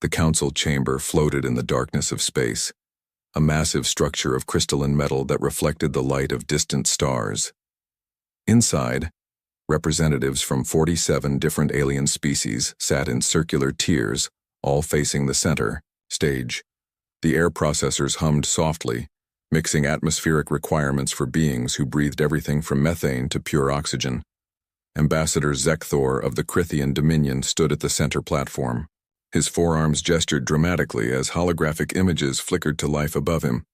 The council chamber floated in the darkness of space, a massive structure of crystalline metal that reflected the light of distant stars. Inside, representatives from 47 different alien species sat in circular tiers, all facing the center stage. The air processors hummed softly, mixing atmospheric requirements for beings who breathed everything from methane to pure oxygen. Ambassador Zekthor of the Crithian Dominion stood at the center platform. His forearms gestured dramatically as holographic images flickered to life above him.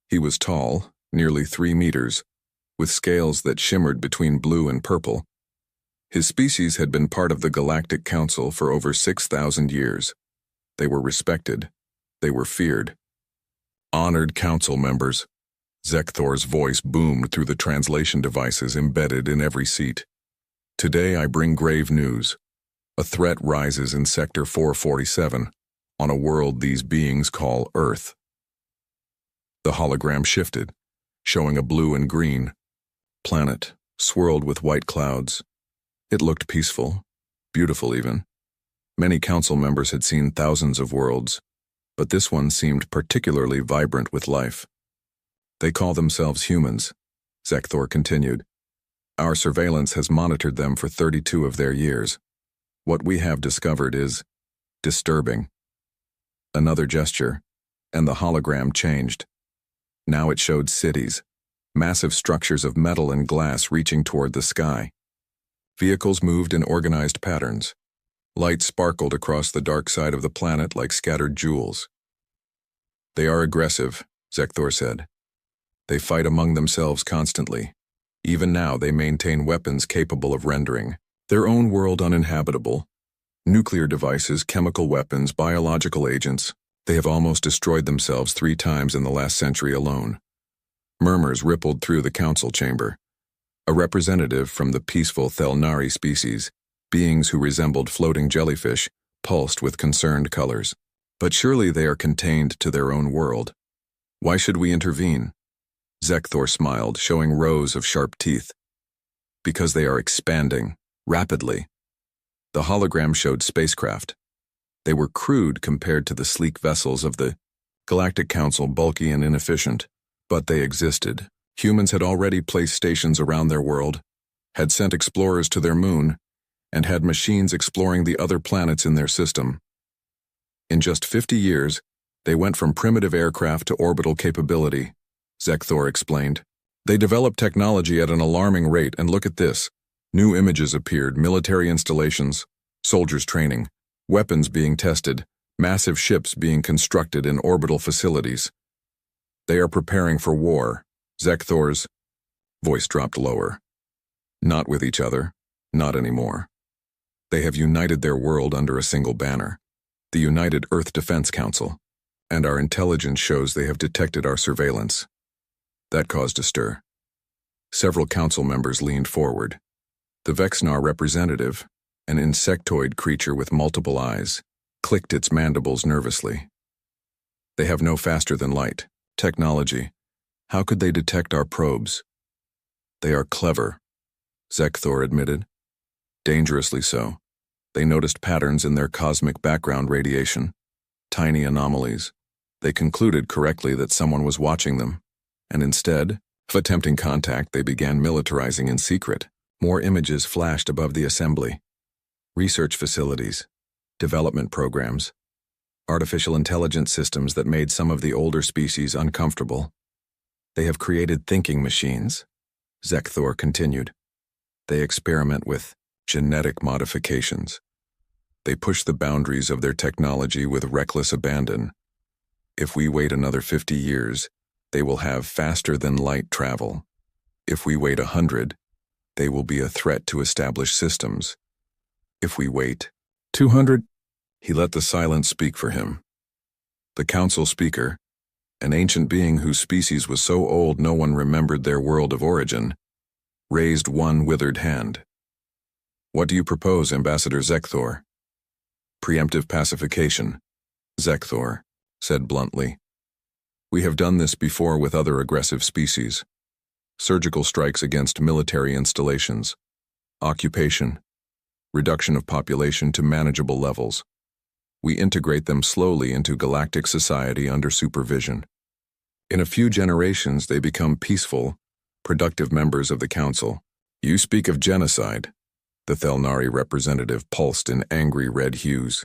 He was tall, nearly 3 meters, with scales that shimmered between blue and purple. His species had been part of the Galactic Council for over 6,000 years. They were respected. They were feared. Honored council members. Zekthor's voice boomed through the translation devices embedded in every seat. Today I bring grave news. A threat rises in Sector 447, on a world these beings call Earth. The hologram shifted, showing a blue and green planet swirled with white clouds. It looked peaceful, beautiful even. Many council members had seen thousands of worlds, but this one seemed particularly vibrant with life. They call themselves humans, Zekthor continued. Our surveillance has monitored them for 32 of their years. What we have discovered is disturbing. Another gesture, and the hologram changed. Now it showed cities, massive structures of metal and glass reaching toward the sky. Vehicles moved in organized patterns. Light sparkled across the dark side of the planet like scattered jewels. They are aggressive, Zekthor said. They fight among themselves constantly. Even now they maintain weapons capable of rendering their own world uninhabitable. Nuclear devices, chemical weapons, biological agents. They have almost destroyed themselves 3 times in the last century alone. Murmurs rippled through the council chamber. A representative from the peaceful Thelnari species, beings who resembled floating jellyfish, pulsed with concerned colors. But surely they are contained to their own world. Why should we intervene? Zekthor smiled, showing rows of sharp teeth. Because they are expanding, rapidly. The hologram showed spacecraft. They were crude compared to the sleek vessels of the Galactic Council, bulky and inefficient, but they existed. Humans had already placed stations around their world, had sent explorers to their moon, and had machines exploring the other planets in their system. In just 50 years, they went from primitive aircraft to orbital capability, Zekthor explained. They developed technology at an alarming rate, and look at this. New images appeared, military installations, soldiers training, weapons being tested, massive ships being constructed in orbital facilities. They are preparing for war. Zekthor's voice dropped lower. Not with each other, not anymore. They have united their world under a single banner, the United Earth Defense Council, and our intelligence shows they have detected our surveillance. That caused a stir. Several council members leaned forward. The Vexnar representative, an insectoid creature with multiple eyes, clicked its mandibles nervously. They have no faster-than-light technology. How could they detect our probes? They are clever, Zekthor admitted. Dangerously so. They noticed patterns in their cosmic background radiation, tiny anomalies. They concluded correctly that someone was watching them, and instead of attempting contact, they began militarizing in secret. More images flashed above the assembly. Research facilities, development programs, artificial intelligence systems that made some of the older species uncomfortable. They have created thinking machines, Zekthor continued. They experiment with genetic modifications. They push the boundaries of their technology with reckless abandon. If we wait another 50 years, they will have faster-than-light travel. If we wait 100, they will be a threat to established systems. If we wait 200, he let the silence speak for him. The council speaker, an ancient being whose species was so old no one remembered their world of origin, raised one withered hand. What do you propose, Ambassador Zekthor? Preemptive pacification, Zekthor said bluntly. We have done this before with other aggressive species. Surgical strikes against military installations, occupation, reduction of population to manageable levels. We integrate them slowly into galactic society under supervision. In a few generations, they become peaceful, productive members of the Council. You speak of genocide, the Thelnari representative pulsed in angry red hues.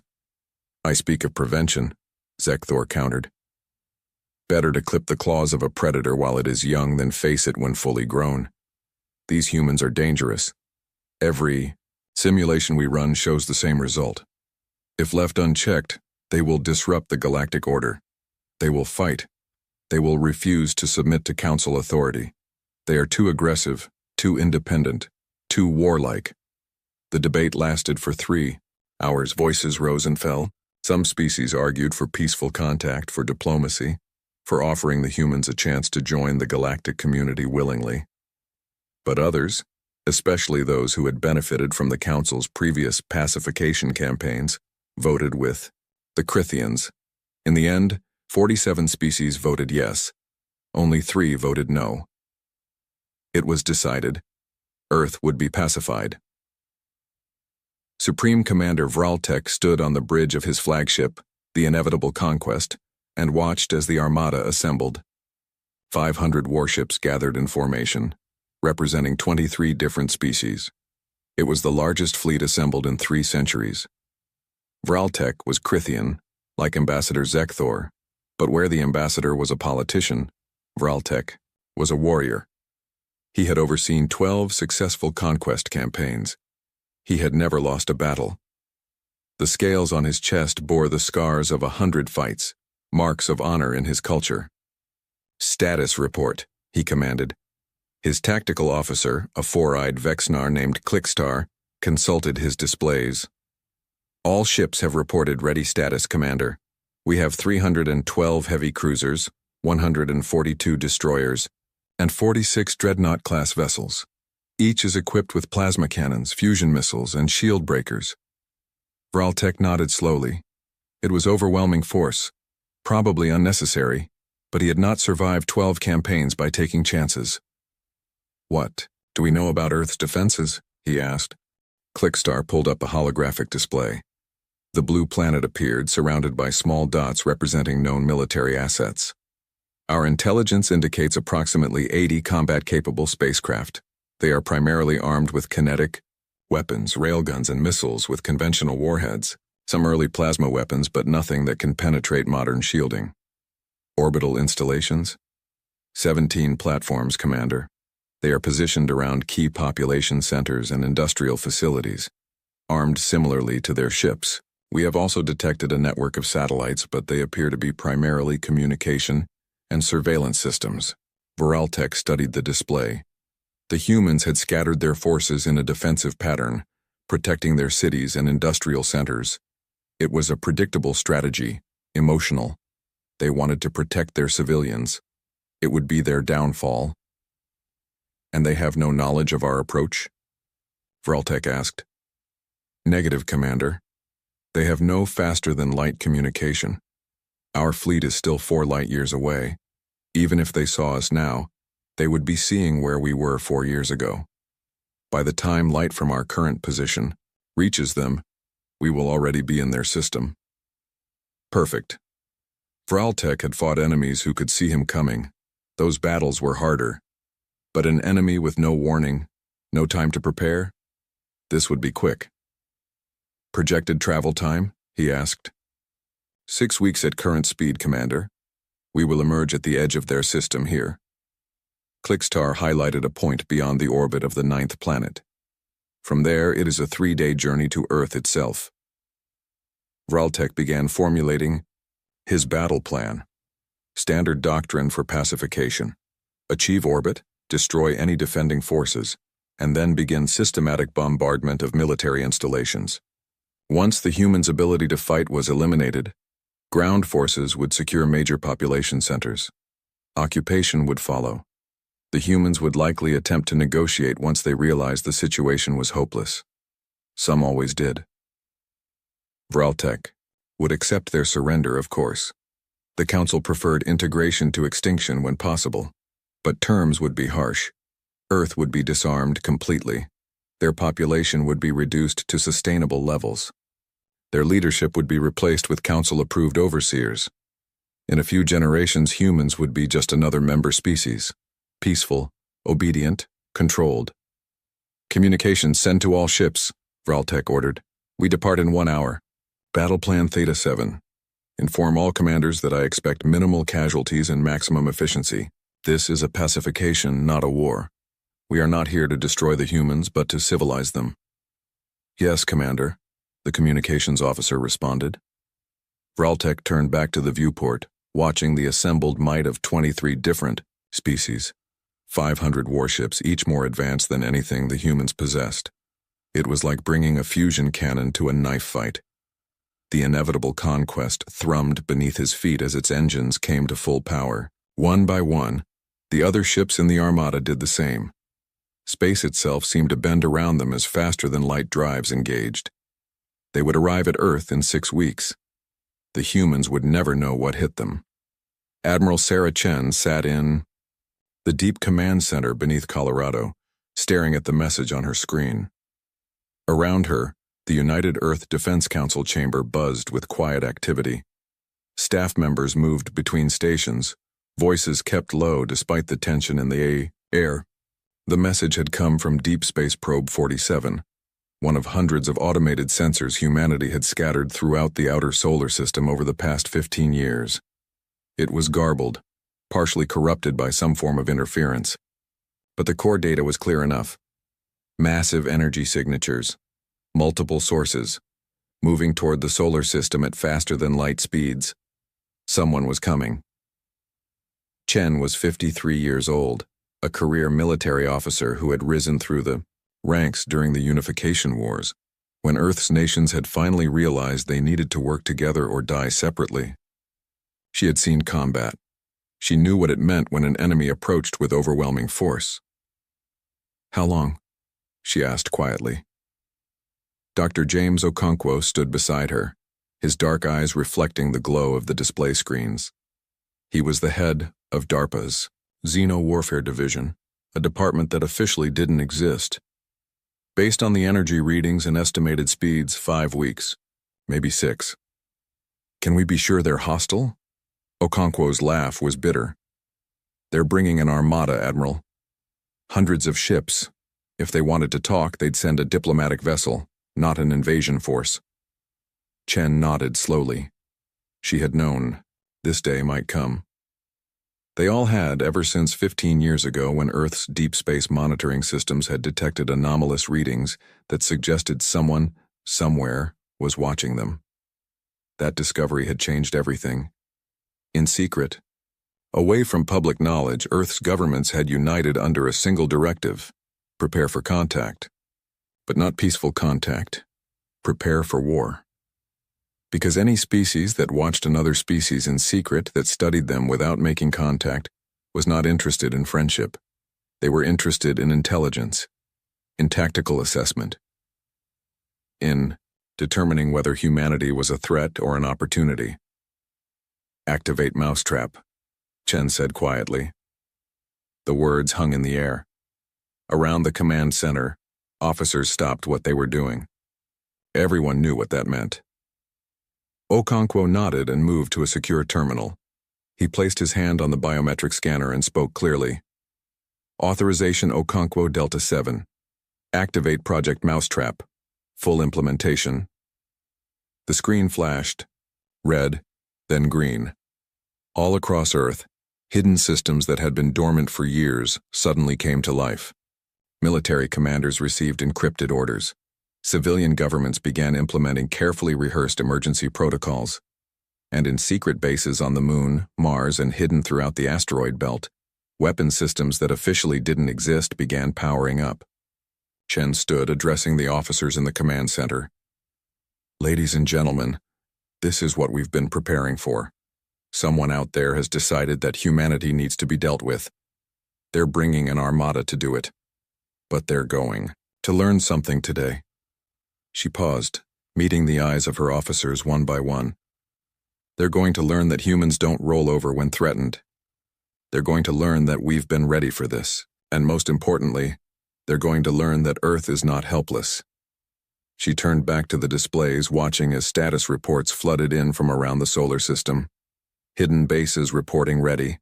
I speak of prevention, Zekthor countered. Better to clip the claws of a predator while it is young than face it when fully grown. These humans are dangerous. Every simulation we run shows the same result. If left unchecked, they will disrupt the galactic order. They will fight. They will refuse to submit to Council authority. They are too aggressive, too independent, too warlike. The debate lasted for 3 hours. Voices rose and fell. Some species argued for peaceful contact, for diplomacy, for offering the humans a chance to join the galactic community willingly. But others, especially those who had benefited from the Council's previous pacification campaigns, voted with the Crithians. In the end, 47 species voted yes. Only 3 voted no. It was decided Earth would be pacified. Supreme Commander Vraltek stood on the bridge of his flagship, the Inevitable Conquest, and watched as the Armada assembled. 500 warships gathered in formation, representing 23 different species. It was the largest fleet assembled in 3 centuries. Vraltek was Crithian, like Ambassador Zekthor, but where the ambassador was a politician, Vraltek was a warrior. He had overseen 12 successful conquest campaigns. He had never lost a battle. The scales on his chest bore the scars of 100 fights, marks of honor in his culture. Status report, he commanded. His tactical officer, a 4-eyed Vexnar named Clickstar, consulted his displays. All ships have reported ready status, Commander. We have 312 heavy cruisers, 142 destroyers, and 46 dreadnought-class vessels. Each is equipped with plasma cannons, fusion missiles, and shield breakers. Vraltek nodded slowly. It was overwhelming force, probably unnecessary, but he had not survived 12 campaigns by taking chances. What do we know about Earth's defenses? He asked. Clickstar pulled up a holographic display. The blue planet appeared, surrounded by small dots representing known military assets. Our intelligence indicates approximately 80 combat-capable spacecraft. They are primarily armed with kinetic weapons, railguns, and missiles with conventional warheads, some early plasma weapons, but nothing that can penetrate modern shielding. Orbital installations? 17 platforms, Commander. They are positioned around key population centers and industrial facilities, armed similarly to their ships. We have also detected a network of satellites, but they appear to be primarily communication and surveillance systems. Vraltek studied the display. The humans had scattered their forces in a defensive pattern, protecting their cities and industrial centers. It was a predictable strategy, emotional. They wanted to protect their civilians. It would be their downfall. And they have no knowledge of our approach? Vraltek asked. Negative, Commander. They have no faster-than-light communication. Our fleet is still 4 light years away. Even if they saw us now, they would be seeing where we were 4 years ago. By the time light from our current position reaches them, we will already be in their system. Perfect. Vraltek had fought enemies who could see him coming. Those battles were harder. But an enemy with no warning, no time to prepare? This would be quick. Projected travel time? He asked. 6 weeks at current speed, Commander. We will emerge at the edge of their system here. Clickstar highlighted a point beyond the orbit of the 9th planet. From there, it is a 3-day journey to Earth itself. Vraltek began formulating his battle plan. Standard doctrine for pacification. Achieve orbit, destroy any defending forces, and then begin systematic bombardment of military installations. Once the humans' ability to fight was eliminated, ground forces would secure major population centers. Occupation would follow. The humans would likely attempt to negotiate once they realized the situation was hopeless. Some always did. Vraltek would accept their surrender, of course. The Council preferred integration to extinction when possible, but terms would be harsh. Earth would be disarmed completely. Their population would be reduced to sustainable levels. Their leadership would be replaced with council-approved overseers. In a few generations, humans would be just another member species. Peaceful, obedient, controlled. "Communications send to all ships," Vraltek ordered. "We depart in 1 hour. Battle Plan Theta 7. Inform all commanders that I expect minimal casualties and maximum efficiency. This is a pacification, not a war. We are not here to destroy the humans, but to civilize them." "Yes, Commander," the communications officer responded. Vraltek turned back to the viewport, watching the assembled might of 23 different species. 500 warships, each more advanced than anything the humans possessed. It was like bringing a fusion cannon to a knife fight. The inevitable conquest thrummed beneath his feet as its engines came to full power. One by one, the other ships in the armada did the same. Space itself seemed to bend around them as faster than light drives engaged. They would arrive at Earth in 6 weeks. The humans would never know what hit them. Admiral Sarah Chen sat in the deep command center beneath Colorado, staring at the message on her screen. Around her, the United Earth Defense Council chamber buzzed with quiet activity. Staff members moved between stations, voices kept low despite the tension in the air. The message had come from Deep Space Probe 47, one of hundreds of automated sensors humanity had scattered throughout the outer solar system over the past 15 years. It was garbled, partially corrupted by some form of interference. But the core data was clear enough. Massive energy signatures, multiple sources, moving toward the solar system at faster than light speeds. Someone was coming. Chen was 53 years old, a career military officer who had risen through the ranks during the unification wars, when Earth's nations had finally realized they needed to work together or die separately. She had seen combat. She knew what it meant when an enemy approached with overwhelming force. "How long?" she asked quietly. Dr. James Okonkwo stood beside her, his dark eyes reflecting the glow of the display screens. He was the head of DARPA's Xeno-Warfare Division, a department that officially didn't exist. Based on the energy readings and estimated speeds, 5 weeks, maybe 6. "Can we be sure they're hostile?" Okonkwo's laugh was bitter. "They're bringing an armada, Admiral. Hundreds of ships. If they wanted to talk, they'd send a diplomatic vessel, not an invasion force." Chen nodded slowly. She had known this day might come. They all had ever since 15 years ago when Earth's deep space monitoring systems had detected anomalous readings that suggested someone, somewhere, was watching them. That discovery had changed everything. In secret, away from public knowledge, Earth's governments had united under a single directive: prepare for contact. But not peaceful contact. Prepare for war. Because any species that watched another species in secret, that studied them without making contact, was not interested in friendship. They were interested in intelligence, in tactical assessment, in determining whether humanity was a threat or an opportunity. "Activate mousetrap," Chen said quietly. The words hung in the air. Around the command center, officers stopped what they were doing. Everyone knew what that meant. Okonkwo nodded and moved to a secure terminal. He placed his hand on the biometric scanner and spoke clearly. "Authorization Okonkwo Delta 7. Activate Project Mousetrap. Full implementation." The screen flashed. Red, then green. All across Earth, hidden systems that had been dormant for years suddenly came to life. Military commanders received encrypted orders. Civilian governments began implementing carefully rehearsed emergency protocols. And in secret bases on the Moon, Mars, and hidden throughout the asteroid belt, weapon systems that officially didn't exist began powering up. Chen stood addressing the officers in the command center. "Ladies and gentlemen, this is what we've been preparing for. Someone out there has decided that humanity needs to be dealt with. They're bringing an armada to do it. But they're going to learn something today." She paused, meeting the eyes of her officers one by one. "They're going to learn that humans don't roll over when threatened. They're going to learn that we've been ready for this. And most importantly, they're going to learn that Earth is not helpless." She turned back to the displays, watching as status reports flooded in from around the solar system. Hidden bases reporting ready,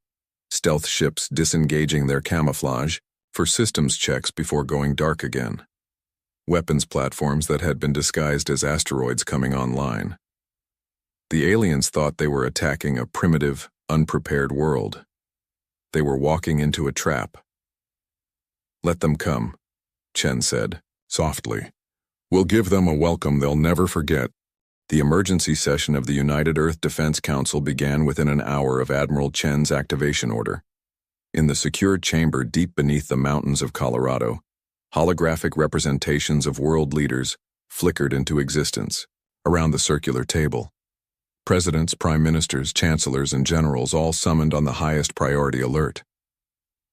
stealth ships disengaging their camouflage for systems checks before going dark again. Weapons platforms that had been disguised as asteroids coming online. The aliens thought they were attacking a primitive, unprepared world. They were walking into a trap. "Let them come," Chen said, softly. "We'll give them a welcome they'll never forget." The emergency session of the United Earth Defense Council began within an hour of Admiral Chen's activation order. In the secured chamber deep beneath the mountains of Colorado, holographic representations of world leaders flickered into existence around the circular table. Presidents, prime ministers, chancellors, and generals all summoned on the highest priority alert.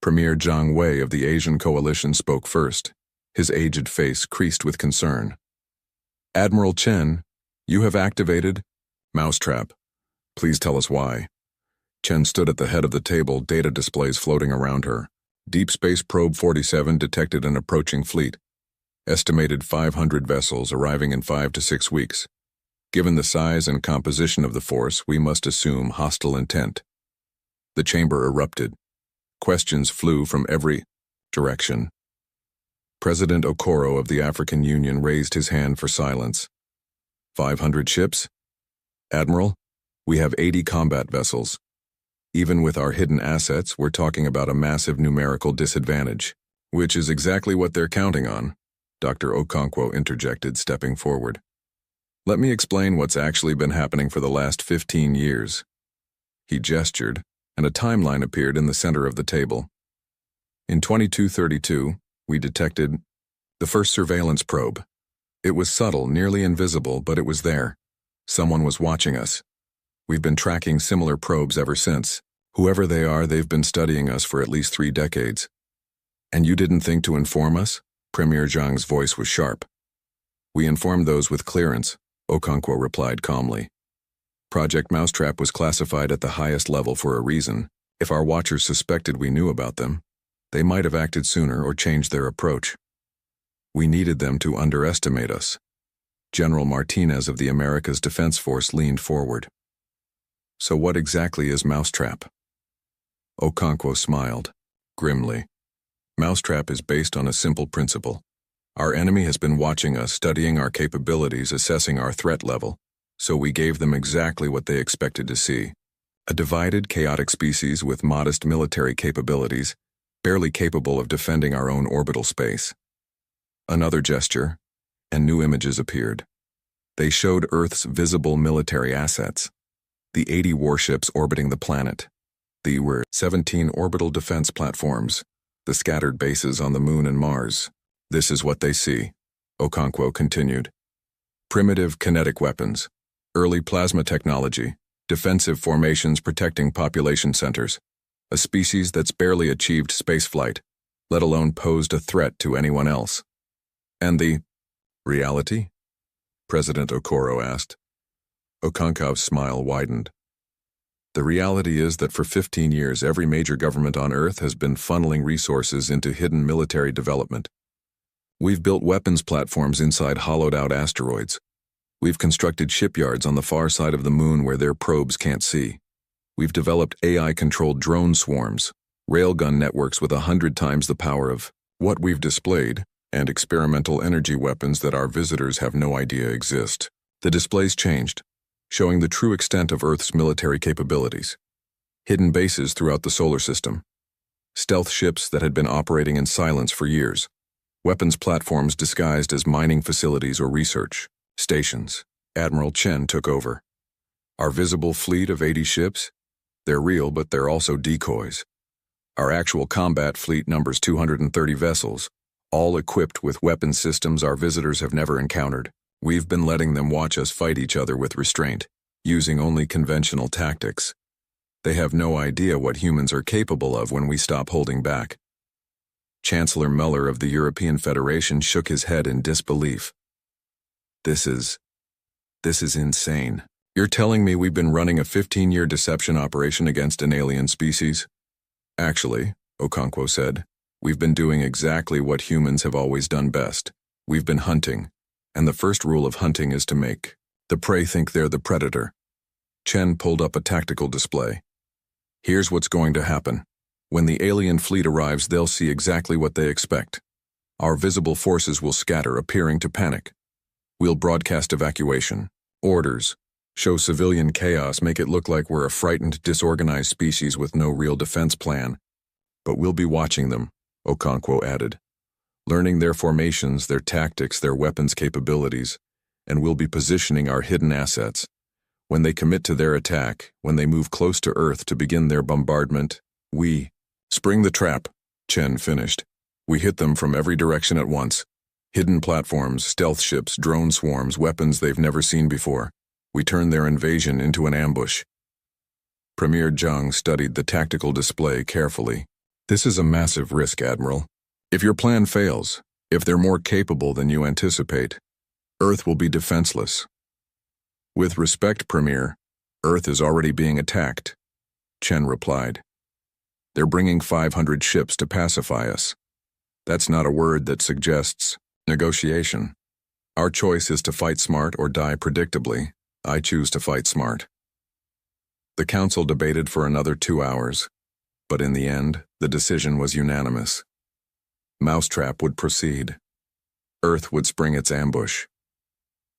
Premier Jiang Wei of the Asian Coalition spoke first, his aged face creased with concern. "Admiral Chen, you have activated Mousetrap. Please tell us why." Chen stood at the head of the table, data displays floating around her. Deep Space Probe 47 detected an approaching fleet. Estimated 500 vessels arriving in 5 to 6 weeks. Given the size and composition of the force, we must assume hostile intent. The chamber erupted. Questions flew from every direction. President Okoro of the African Union raised his hand for silence. 500 ships? Admiral, we have 80 combat vessels. Even with our hidden assets, we're talking about a massive numerical disadvantage, which is exactly what they're counting on, Dr. Okonkwo interjected, stepping forward. Let me explain what's actually been happening for the last 15 years. He gestured, and a timeline appeared in the center of the table. In 2232, we detected the first surveillance probe. It was subtle, nearly invisible, but it was there. Someone was watching us. We've been tracking similar probes ever since. Whoever they are, they've been studying us for at least 3 decades. And you didn't think to inform us? Premier Zhang's voice was sharp. We informed those with clearance, Okonkwo replied calmly. Project Mousetrap was classified at the highest level for a reason. If our watchers suspected we knew about them, they might have acted sooner or changed their approach. We needed them to underestimate us. General Martinez of the America's Defense Force leaned forward. So what exactly is Mousetrap? Okonkwo smiled, grimly. Mousetrap is based on a simple principle. Our enemy has been watching us, studying our capabilities, assessing our threat level, so we gave them exactly what they expected to see. A divided, chaotic species with modest military capabilities, barely capable of defending our own orbital space. Another gesture, and new images appeared. They showed Earth's visible military assets. The 80 warships orbiting the planet. The 17 orbital defense platforms. The scattered bases on the Moon and Mars. This is what they see, Okonkwo continued. Primitive kinetic weapons, early plasma technology, defensive formations protecting population centers, a species that's barely achieved spaceflight, let alone posed a threat to anyone else. And the reality? President Okoro asked. Okonkov's smile widened. The reality is that for 15 years, every major government on Earth has been funneling resources into hidden military development. We've built weapons platforms inside hollowed-out asteroids. We've constructed shipyards on the far side of the Moon where their probes can't see. We've developed AI-controlled drone swarms, railgun networks with 100 times the power of what we've displayed, and experimental energy weapons that our visitors have no idea exist. The displays changed, showing the true extent of Earth's military capabilities. Hidden bases throughout the solar system. Stealth ships that had been operating in silence for years. Weapons platforms disguised as mining facilities or research stations. Admiral Chen took over. Our visible fleet of 80 ships? They're real, but they're also decoys. Our actual combat fleet numbers 230 vessels, all equipped with weapon systems our visitors have never encountered. We've been letting them watch us fight each other with restraint, using only conventional tactics. They have no idea what humans are capable of when we stop holding back. Chancellor Muller of the European Federation shook his head in disbelief. This is insane. You're telling me we've been running a 15-year deception operation against an alien species? Actually, Okonkwo said, we've been doing exactly what humans have always done best. We've been hunting, And the first rule of hunting is to make the prey think they're the predator. Chen pulled up a tactical display. Here's what's going to happen. When the alien fleet arrives, they'll see exactly what they expect. Our visible forces will scatter, appearing to panic. We'll broadcast evacuation, orders, show civilian chaos, make it look like we're a frightened, disorganized species with no real defense plan. But we'll be watching them, Okonkwo added, learning their formations, their tactics, their weapons capabilities, and we'll be positioning our hidden assets. When they commit to their attack, when they move close to Earth to begin their bombardment, we spring the trap, Chen finished. We hit them from every direction at once. Hidden platforms, stealth ships, drone swarms, weapons they've never seen before. We turn their invasion into an ambush. Premier Zhang studied the tactical display carefully. This is a massive risk, Admiral. If your plan fails, if they're more capable than you anticipate, Earth will be defenseless. With respect, Premier, Earth is already being attacked, Chen replied. They're bringing 500 ships to pacify us. That's not a word that suggests negotiation. Our choice is to fight smart or die predictably. I choose to fight smart. The council debated for another 2 hours, but in the end, the decision was unanimous. Mousetrap would proceed. Earth would spring its ambush.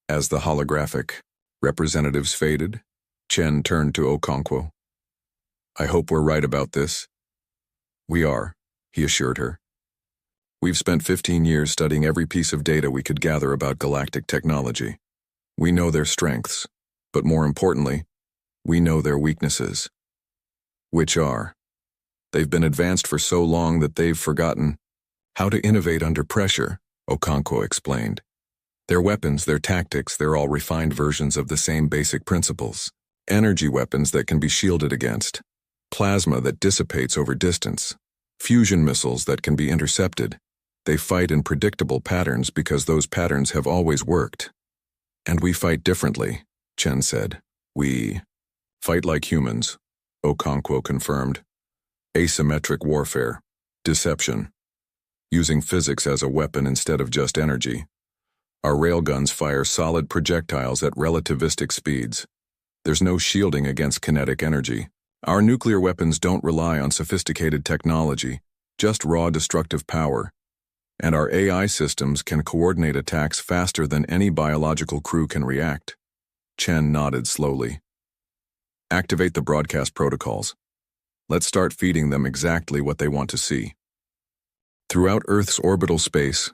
As the holographic representatives faded, Chen turned to Okonkwo. I hope we're right about this. We are, he assured her. We've spent 15 years studying every piece of data we could gather about galactic technology. We know their strengths, but more importantly, we know their weaknesses. Which are, they've been advanced for so long that they've forgotten how to innovate under pressure, Okonkwo explained. Their weapons, their tactics, they're all refined versions of the same basic principles. Energy weapons that can be shielded against, plasma that dissipates over distance, fusion missiles that can be intercepted. They fight in predictable patterns because those patterns have always worked. And we fight differently, Chen said. We fight like humans, Okonkwo confirmed. Asymmetric warfare, deception, using physics as a weapon instead of just energy. Our railguns fire solid projectiles at relativistic speeds. There's no shielding against kinetic energy. Our nuclear weapons don't rely on sophisticated technology, just raw destructive power. And our AI systems can coordinate attacks faster than any biological crew can react. Chen nodded slowly. Activate the broadcast protocols. Let's start feeding them exactly what they want to see. Throughout Earth's orbital space,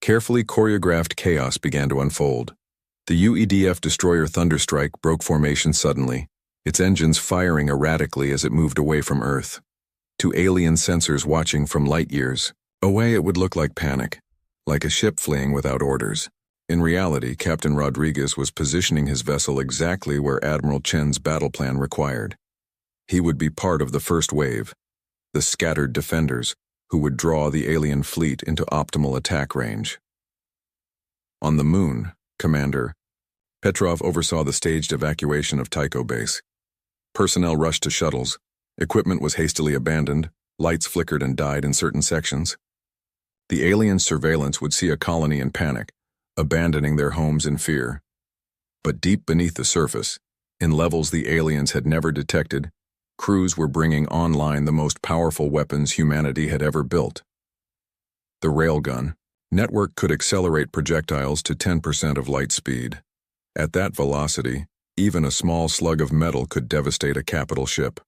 carefully choreographed chaos began to unfold. The UEDF destroyer Thunderstrike broke formation suddenly, its engines firing erratically as it moved away from Earth. To alien sensors watching from light years away, it would look like panic, like a ship fleeing without orders. In reality, Captain Rodriguez was positioning his vessel exactly where Admiral Chen's battle plan required. He would be part of the first wave, the scattered defenders, who would draw the alien fleet into optimal attack range. On the moon, Commander Petrov oversaw the staged evacuation of Tycho Base. Personnel rushed to shuttles. Equipment was hastily abandoned. Lights flickered and died in certain sections. The alien surveillance would see a colony in panic, abandoning their homes in fear. But deep beneath the surface, in levels the aliens had never detected, crews were bringing online the most powerful weapons humanity had ever built. The railgun network could accelerate projectiles to 10% of light speed. At that velocity, even a small slug of metal could devastate a capital ship.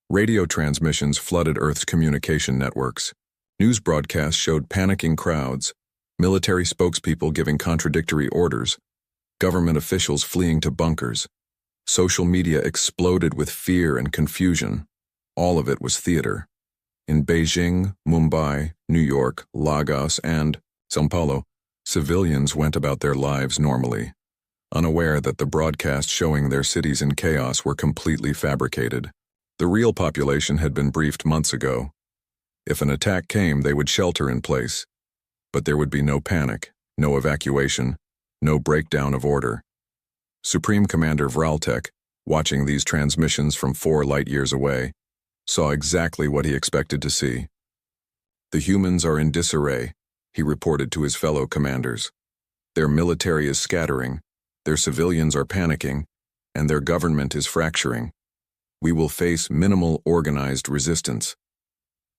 Radio transmissions flooded Earth's communication networks. News broadcasts showed panicking crowds, military spokespeople giving contradictory orders, government officials fleeing to bunkers. Social media exploded with fear and confusion. All of it was theater. In Beijing, Mumbai, New York, Lagos, and São Paulo, civilians went about their lives normally, unaware that the broadcasts showing their cities in chaos were completely fabricated. The real population had been briefed months ago. If an attack came, they would shelter in place. But there would be no panic, no evacuation, no breakdown of order. Supreme Commander Vraltek, watching these transmissions from 4 light-years away, saw exactly what he expected to see. The humans are in disarray, he reported to his fellow commanders. Their military is scattering, their civilians are panicking, and their government is fracturing. We will face minimal organized resistance.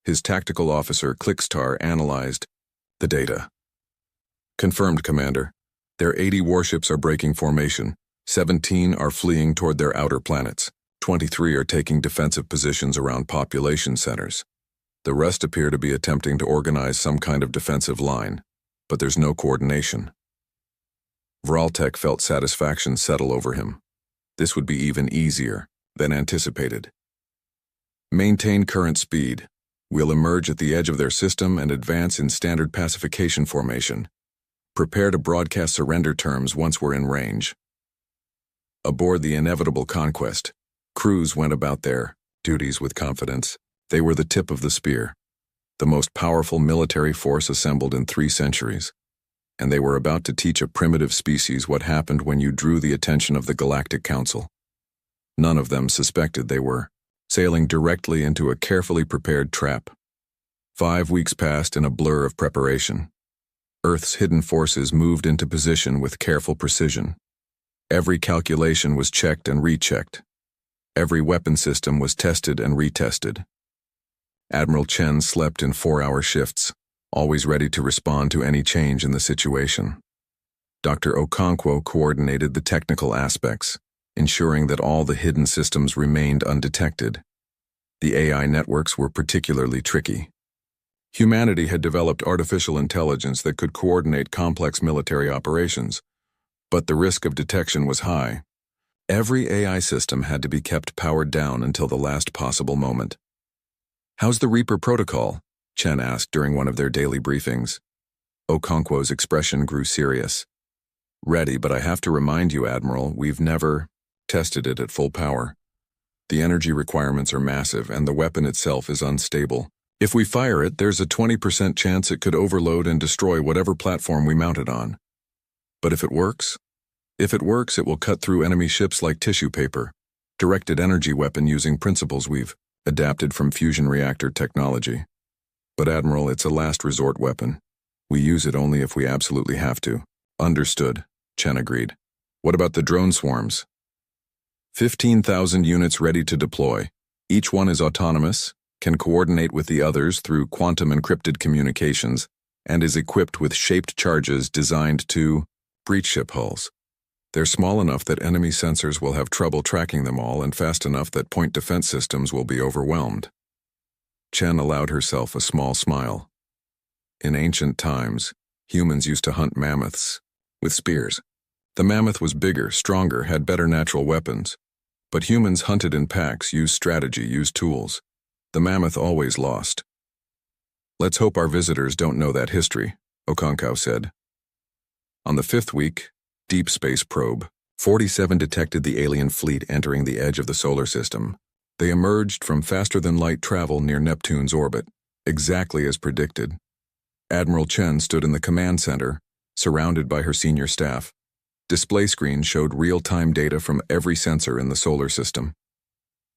His tactical officer, Clickstar, analyzed the data. Confirmed, Commander. Their 80 warships are breaking formation. 17 are fleeing toward their outer planets. 23 are taking defensive positions around population centers. The rest appear to be attempting to organize some kind of defensive line, but there's no coordination. Vraltek felt satisfaction settle over him. This would be even easier than anticipated. Maintain current speed. We'll emerge at the edge of their system and advance in standard pacification formation. Prepare to broadcast surrender terms once we're in range. Aboard the inevitable conquest, crews went about their duties with confidence. They were the tip of the spear, the most powerful military force assembled in 3 centuries, and they were about to teach a primitive species what happened when you drew the attention of the Galactic Council. None of them suspected they were sailing directly into a carefully prepared trap. 5 weeks passed in a blur of preparation. Earth's hidden forces moved into position with careful precision. Every calculation was checked and rechecked. Every weapon system was tested and retested. Admiral Chen slept in 4-hour shifts, always ready to respond to any change in the situation. Dr. Okonkwo coordinated the technical aspects, ensuring that all the hidden systems remained undetected. The AI networks were particularly tricky. Humanity had developed artificial intelligence that could coordinate complex military operations, but the risk of detection was high. Every AI system had to be kept powered down until the last possible moment. "How's the Reaper protocol?" Chen asked during one of their daily briefings. Okonkwo's expression grew serious. "Ready, but I have to remind you, Admiral, we've never tested it at full power. The energy requirements are massive, and the weapon itself is unstable. If we fire it, there's a 20% chance it could overload and destroy whatever platform we mount it on. But if it works, it will cut through enemy ships like tissue paper. Directed energy weapon using principles we've adapted from fusion reactor technology. But Admiral, it's a last resort weapon. We use it only if we absolutely have to." "Understood," Chen agreed. "What about the drone swarms?" 15,000 units ready to deploy. Each one is autonomous, can coordinate with the others through quantum encrypted communications, and is equipped with shaped charges designed to breach ship hulls. They're small enough that enemy sensors will have trouble tracking them all, and fast enough that point defense systems will be overwhelmed. Chen allowed herself a small smile. In ancient times, humans used to hunt mammoths with spears. The mammoth was bigger, stronger, had better natural weapons. But humans hunted in packs, used strategy, used tools. The mammoth always lost. "Let's hope our visitors don't know that history," Okonkwo said. On the 5th week, Deep Space Probe 47 detected the alien fleet entering the edge of the solar system. They emerged from faster-than-light travel near Neptune's orbit, exactly as predicted. Admiral Chen stood in the command center, surrounded by her senior staff. Display screens showed real-time data from every sensor in the solar system.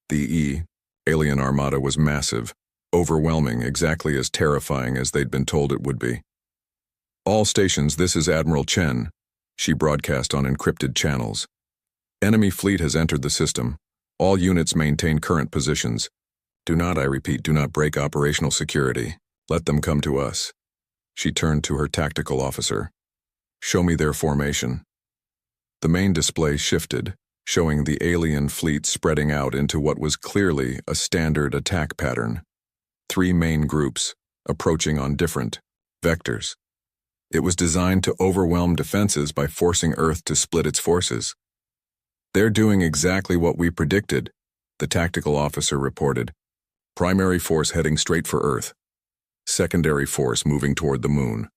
The alien armada was massive, overwhelming, exactly as terrifying as they'd been told it would be. "All stations, this is Admiral Chen," she broadcast on encrypted channels. "Enemy fleet has entered the system. All units maintain current positions. Do not, I repeat, do not break operational security. Let them come to us." She turned to her tactical officer. "Show me their formation." The main display shifted, showing the alien fleet spreading out into what was clearly a standard attack pattern. 3 main groups, approaching on different vectors. It was designed to overwhelm defenses by forcing Earth to split its forces. "They're doing exactly what we predicted," the tactical officer reported. "Primary force heading straight for Earth. Secondary force moving toward the Moon.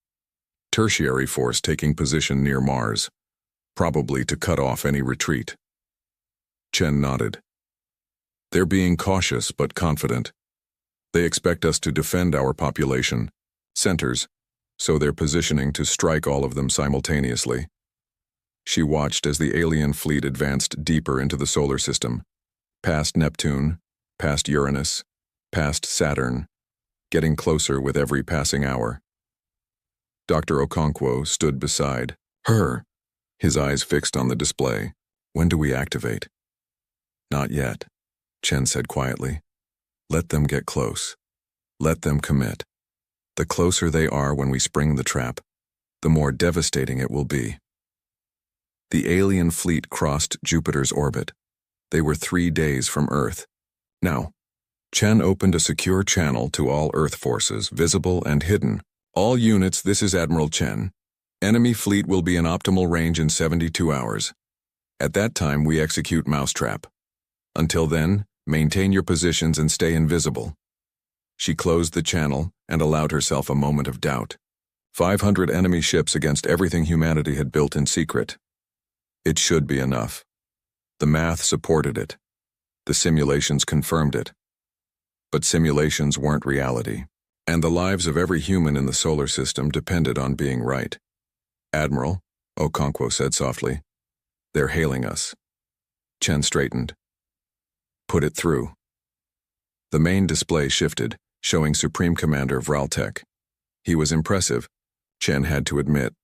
Tertiary force taking position near Mars, probably to cut off any retreat." Chen nodded. "They're being cautious but confident. They expect us to defend our population centers, so they're positioning to strike all of them simultaneously." She watched as the alien fleet advanced deeper into the solar system, past Neptune, past Uranus, past Saturn, getting closer with every passing hour. Dr. Okonkwo stood beside, Her. His eyes fixed on the display. When do we activate? Not yet, Chen said quietly. Let them get close. Let them commit. The closer they are when we spring the trap, the more devastating it will be. The alien fleet crossed Jupiter's orbit. They were 3 days from Earth. Now, Chen opened a secure channel to all Earth forces, visible and hidden. All units, this is Admiral Chen. Enemy fleet will be in optimal range in 72 hours. At that time, we execute Mousetrap. Until then, maintain your positions and stay invisible. She closed the channel and allowed herself a moment of doubt. 500 enemy ships against everything humanity had built in secret. It should be enough. The math supported it. The simulations confirmed it. But simulations weren't reality, and the lives of every human in the solar system depended on being right. Admiral, Okonkwo said softly, they're hailing us. Chen straightened. Put it through. The main display shifted, showing Supreme Commander Vraltek. He was impressive, Chen had to admit.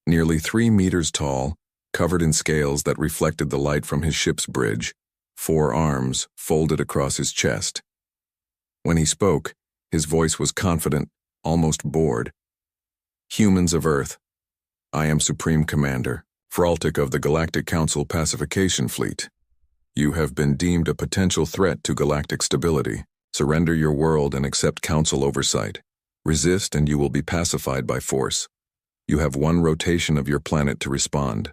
Nearly 3 meters tall, covered in scales that reflected the light from his ship's bridge, 4 arms folded across his chest. When he spoke, his voice was confident, almost bored. Humans of Earth, I am Supreme Commander, Vraltek of the Galactic Council Pacification Fleet. You have been deemed a potential threat to galactic stability. Surrender your world and accept Council oversight. Resist and you will be pacified by force. You have 1 rotation of your planet to respond.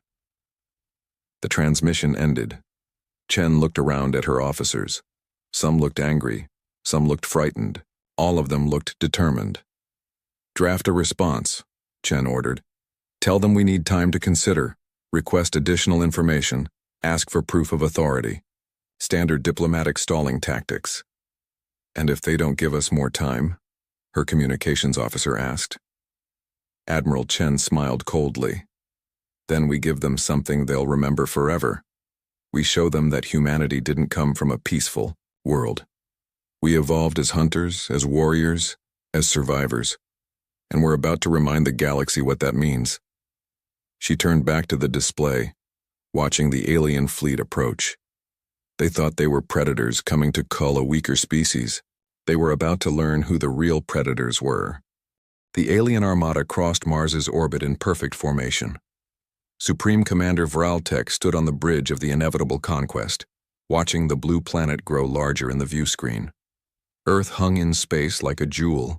The transmission ended. Chen looked around at her officers. Some looked angry, some looked frightened. All of them looked determined. Draft a response, Chen ordered. Tell them we need time to consider, request additional information, ask for proof of authority. Standard diplomatic stalling tactics. And if they don't give us more time? Her communications officer asked. Admiral Chen smiled coldly. Then we give them something they'll remember forever. We show them that humanity didn't come from a peaceful world. We evolved as hunters, as warriors, as survivors, and we're about to remind the galaxy what that means. She turned back to the display, watching the alien fleet approach. They thought they were predators coming to cull a weaker species. They were about to learn who the real predators were. The alien armada crossed Mars's orbit in perfect formation. Supreme Commander Vraltek stood on the bridge of the inevitable conquest, watching the blue planet grow larger in the view screen. Earth hung in space like a jewel,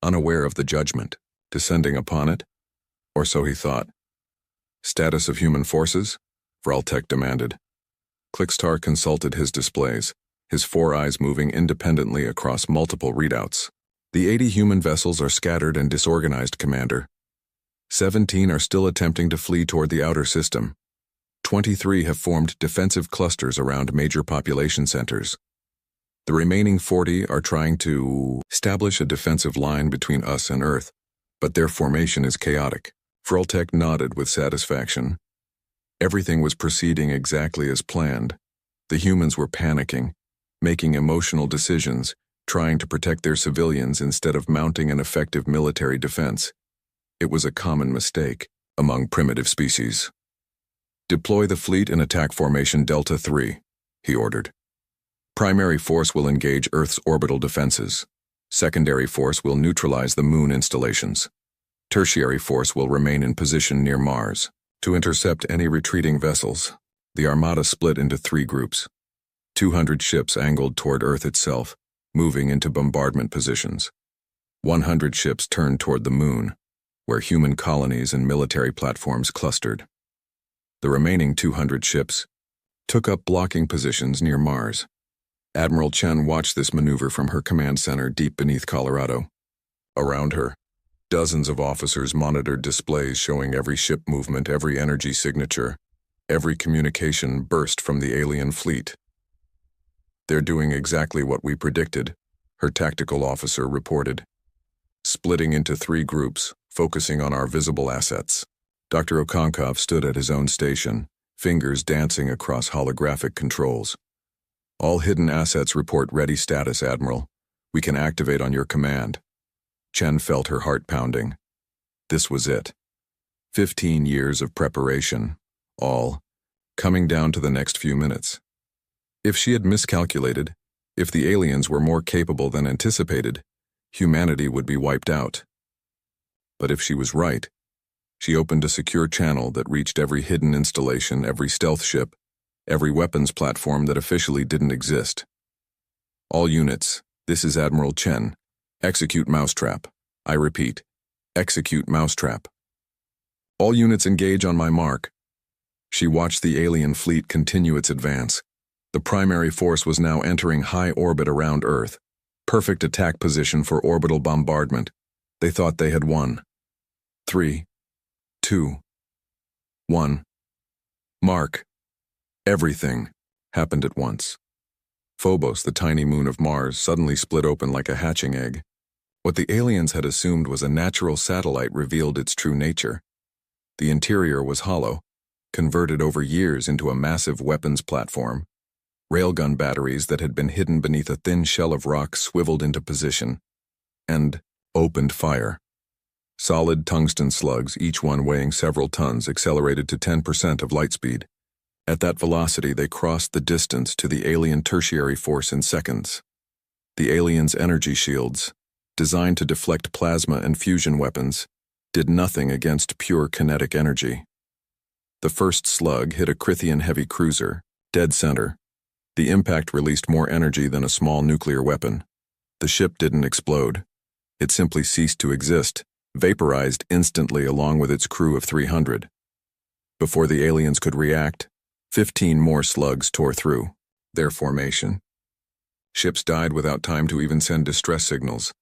unaware of the judgment, descending upon it, or so he thought. Status of human forces? Vraltek demanded. Clickstar consulted his displays, his 4 eyes moving independently across multiple readouts. The 80 human vessels are scattered and disorganized, Commander. 17 are still attempting to flee toward the outer system. 23 have formed defensive clusters around major population centers. The remaining 40 are trying to establish a defensive line between us and Earth, but their formation is chaotic. Vraltek nodded with satisfaction. Everything was proceeding exactly as planned. The humans were panicking, making emotional decisions, trying to protect their civilians instead of mounting an effective military defense. It was a common mistake among primitive species. Deploy the fleet in attack formation Delta 3, he ordered. Primary force will engage Earth's orbital defenses. Secondary force will neutralize the moon installations. Tertiary force will remain in position near Mars to intercept any retreating vessels. The armada split into 3 groups. 200 ships angled toward Earth itself, moving into bombardment positions. 100 ships turned toward the moon, where human colonies and military platforms clustered. The remaining 200 ships took up blocking positions near Mars. Admiral Chen watched this maneuver from her command center deep beneath Colorado. Around her, dozens of officers monitored displays showing every ship movement, every energy signature, every communication burst from the alien fleet. They're doing exactly what we predicted, her tactical officer reported. Splitting into 3 groups, focusing on our visible assets. Dr. Okonkwo stood at his own station, fingers dancing across holographic controls. All hidden assets report ready status, Admiral. We can activate on your command. Chen felt her heart pounding. This was it. 15 years of preparation, all coming down to the next few minutes. If she had miscalculated, if the aliens were more capable than anticipated, humanity would be wiped out. But if she was right, she opened a secure channel that reached every hidden installation, every stealth ship, every weapons platform that officially didn't exist. All units, this is Admiral Chen. Execute mousetrap. I repeat, execute mousetrap. All units engage on my mark. She watched the alien fleet continue its advance. The primary force was now entering high orbit around Earth. Perfect attack position for orbital bombardment. They thought they had won. 3, 2, 1. Mark. Everything happened at once. Phobos, the tiny moon of Mars, suddenly split open like a hatching egg. What the aliens had assumed was a natural satellite revealed its true nature. The interior was hollow, converted over years into a massive weapons platform. Railgun batteries that had been hidden beneath a thin shell of rock swiveled into position and opened fire. Solid tungsten slugs, each one weighing several tons, accelerated to 10% of light speed. At that velocity, they crossed the distance to the alien tertiary force in seconds. The aliens' energy shields, designed to deflect plasma and fusion weapons, did nothing against pure kinetic energy. The first slug hit a Crithian heavy cruiser, dead center. The impact released more energy than a small nuclear weapon. The ship didn't explode. It simply ceased to exist, vaporized instantly along with its crew of 300. Before the aliens could react, 15 more slugs tore through their formation. Ships died without time to even send distress signals.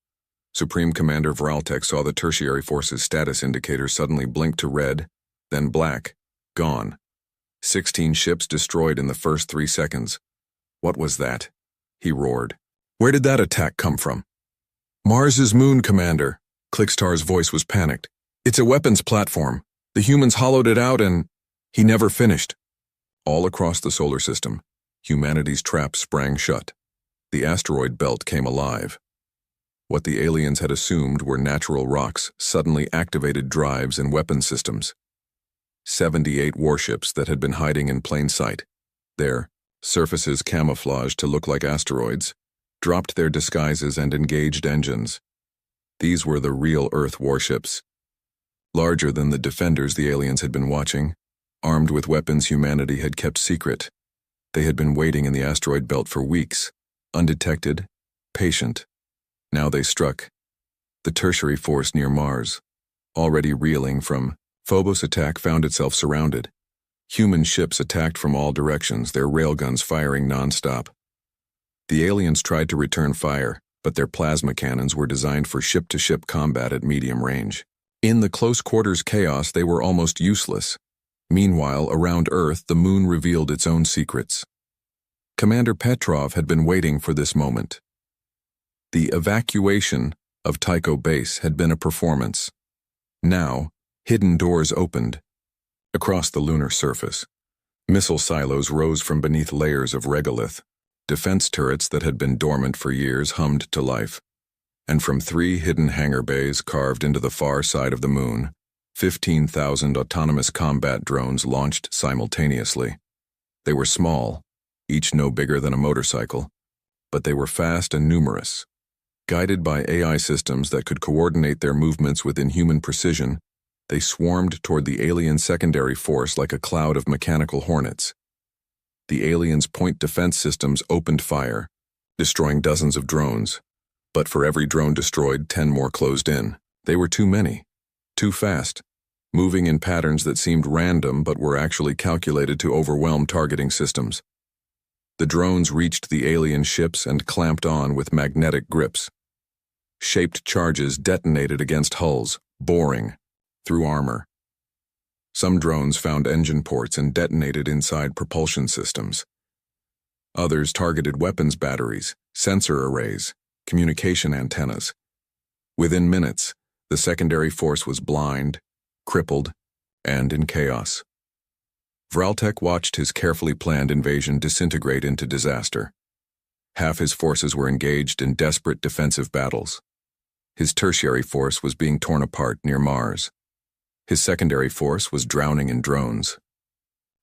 Supreme Commander Vraltek saw the tertiary force's status indicator suddenly blink to red, then black, gone. 16 ships destroyed in the first 3 seconds. What was that? He roared. Where did that attack come from? Mars's moon, Commander. Clickstar's voice was panicked. It's a weapons platform. The humans hollowed it out and... He never finished. All across the solar system, humanity's trap sprang shut. The asteroid belt came alive. What the aliens had assumed were natural rocks suddenly activated drives and weapon systems. 78 warships that had been hiding in plain sight, their surfaces camouflaged to look like asteroids, dropped their disguises and engaged engines. These were the real Earth warships. Larger than the defenders the aliens had been watching, armed with weapons humanity had kept secret. They had been waiting in the asteroid belt for weeks, undetected, patient. Now they struck. The tertiary force near Mars, already reeling from Phobos' attack, found itself surrounded. Human ships attacked from all directions, their railguns firing non-stop. The aliens tried to return fire, but their plasma cannons were designed for ship-to-ship combat at medium range. In the close-quarters chaos, they were almost useless. Meanwhile, around Earth, the moon revealed its own secrets. Commander Petrov had been waiting for this moment. The evacuation of Tycho Base had been a performance. Now, hidden doors opened. Across the lunar surface, missile silos rose from beneath layers of regolith. Defense turrets that had been dormant for years hummed to life. And from 3 hidden hangar bays carved into the far side of the moon, 15,000 autonomous combat drones launched simultaneously. They were small, each no bigger than a motorcycle, but they were fast and numerous. Guided by AI systems that could coordinate their movements with inhuman precision, they swarmed toward the alien secondary force like a cloud of mechanical hornets. The aliens' point defense systems opened fire, destroying dozens of drones. But for every drone destroyed, 10 more closed in. They were too many, too fast, moving in patterns that seemed random but were actually calculated to overwhelm targeting systems. The drones reached the alien ships and clamped on with magnetic grips. Shaped charges detonated against hulls, boring through armor. Some drones found engine ports and detonated inside propulsion systems. Others targeted weapons batteries, sensor arrays, communication antennas. Within minutes, the secondary force was blind, crippled, and in chaos. Vraltek watched his carefully planned invasion disintegrate into disaster. Half his forces were engaged in desperate defensive battles. His tertiary force was being torn apart near Mars. His secondary force was drowning in drones.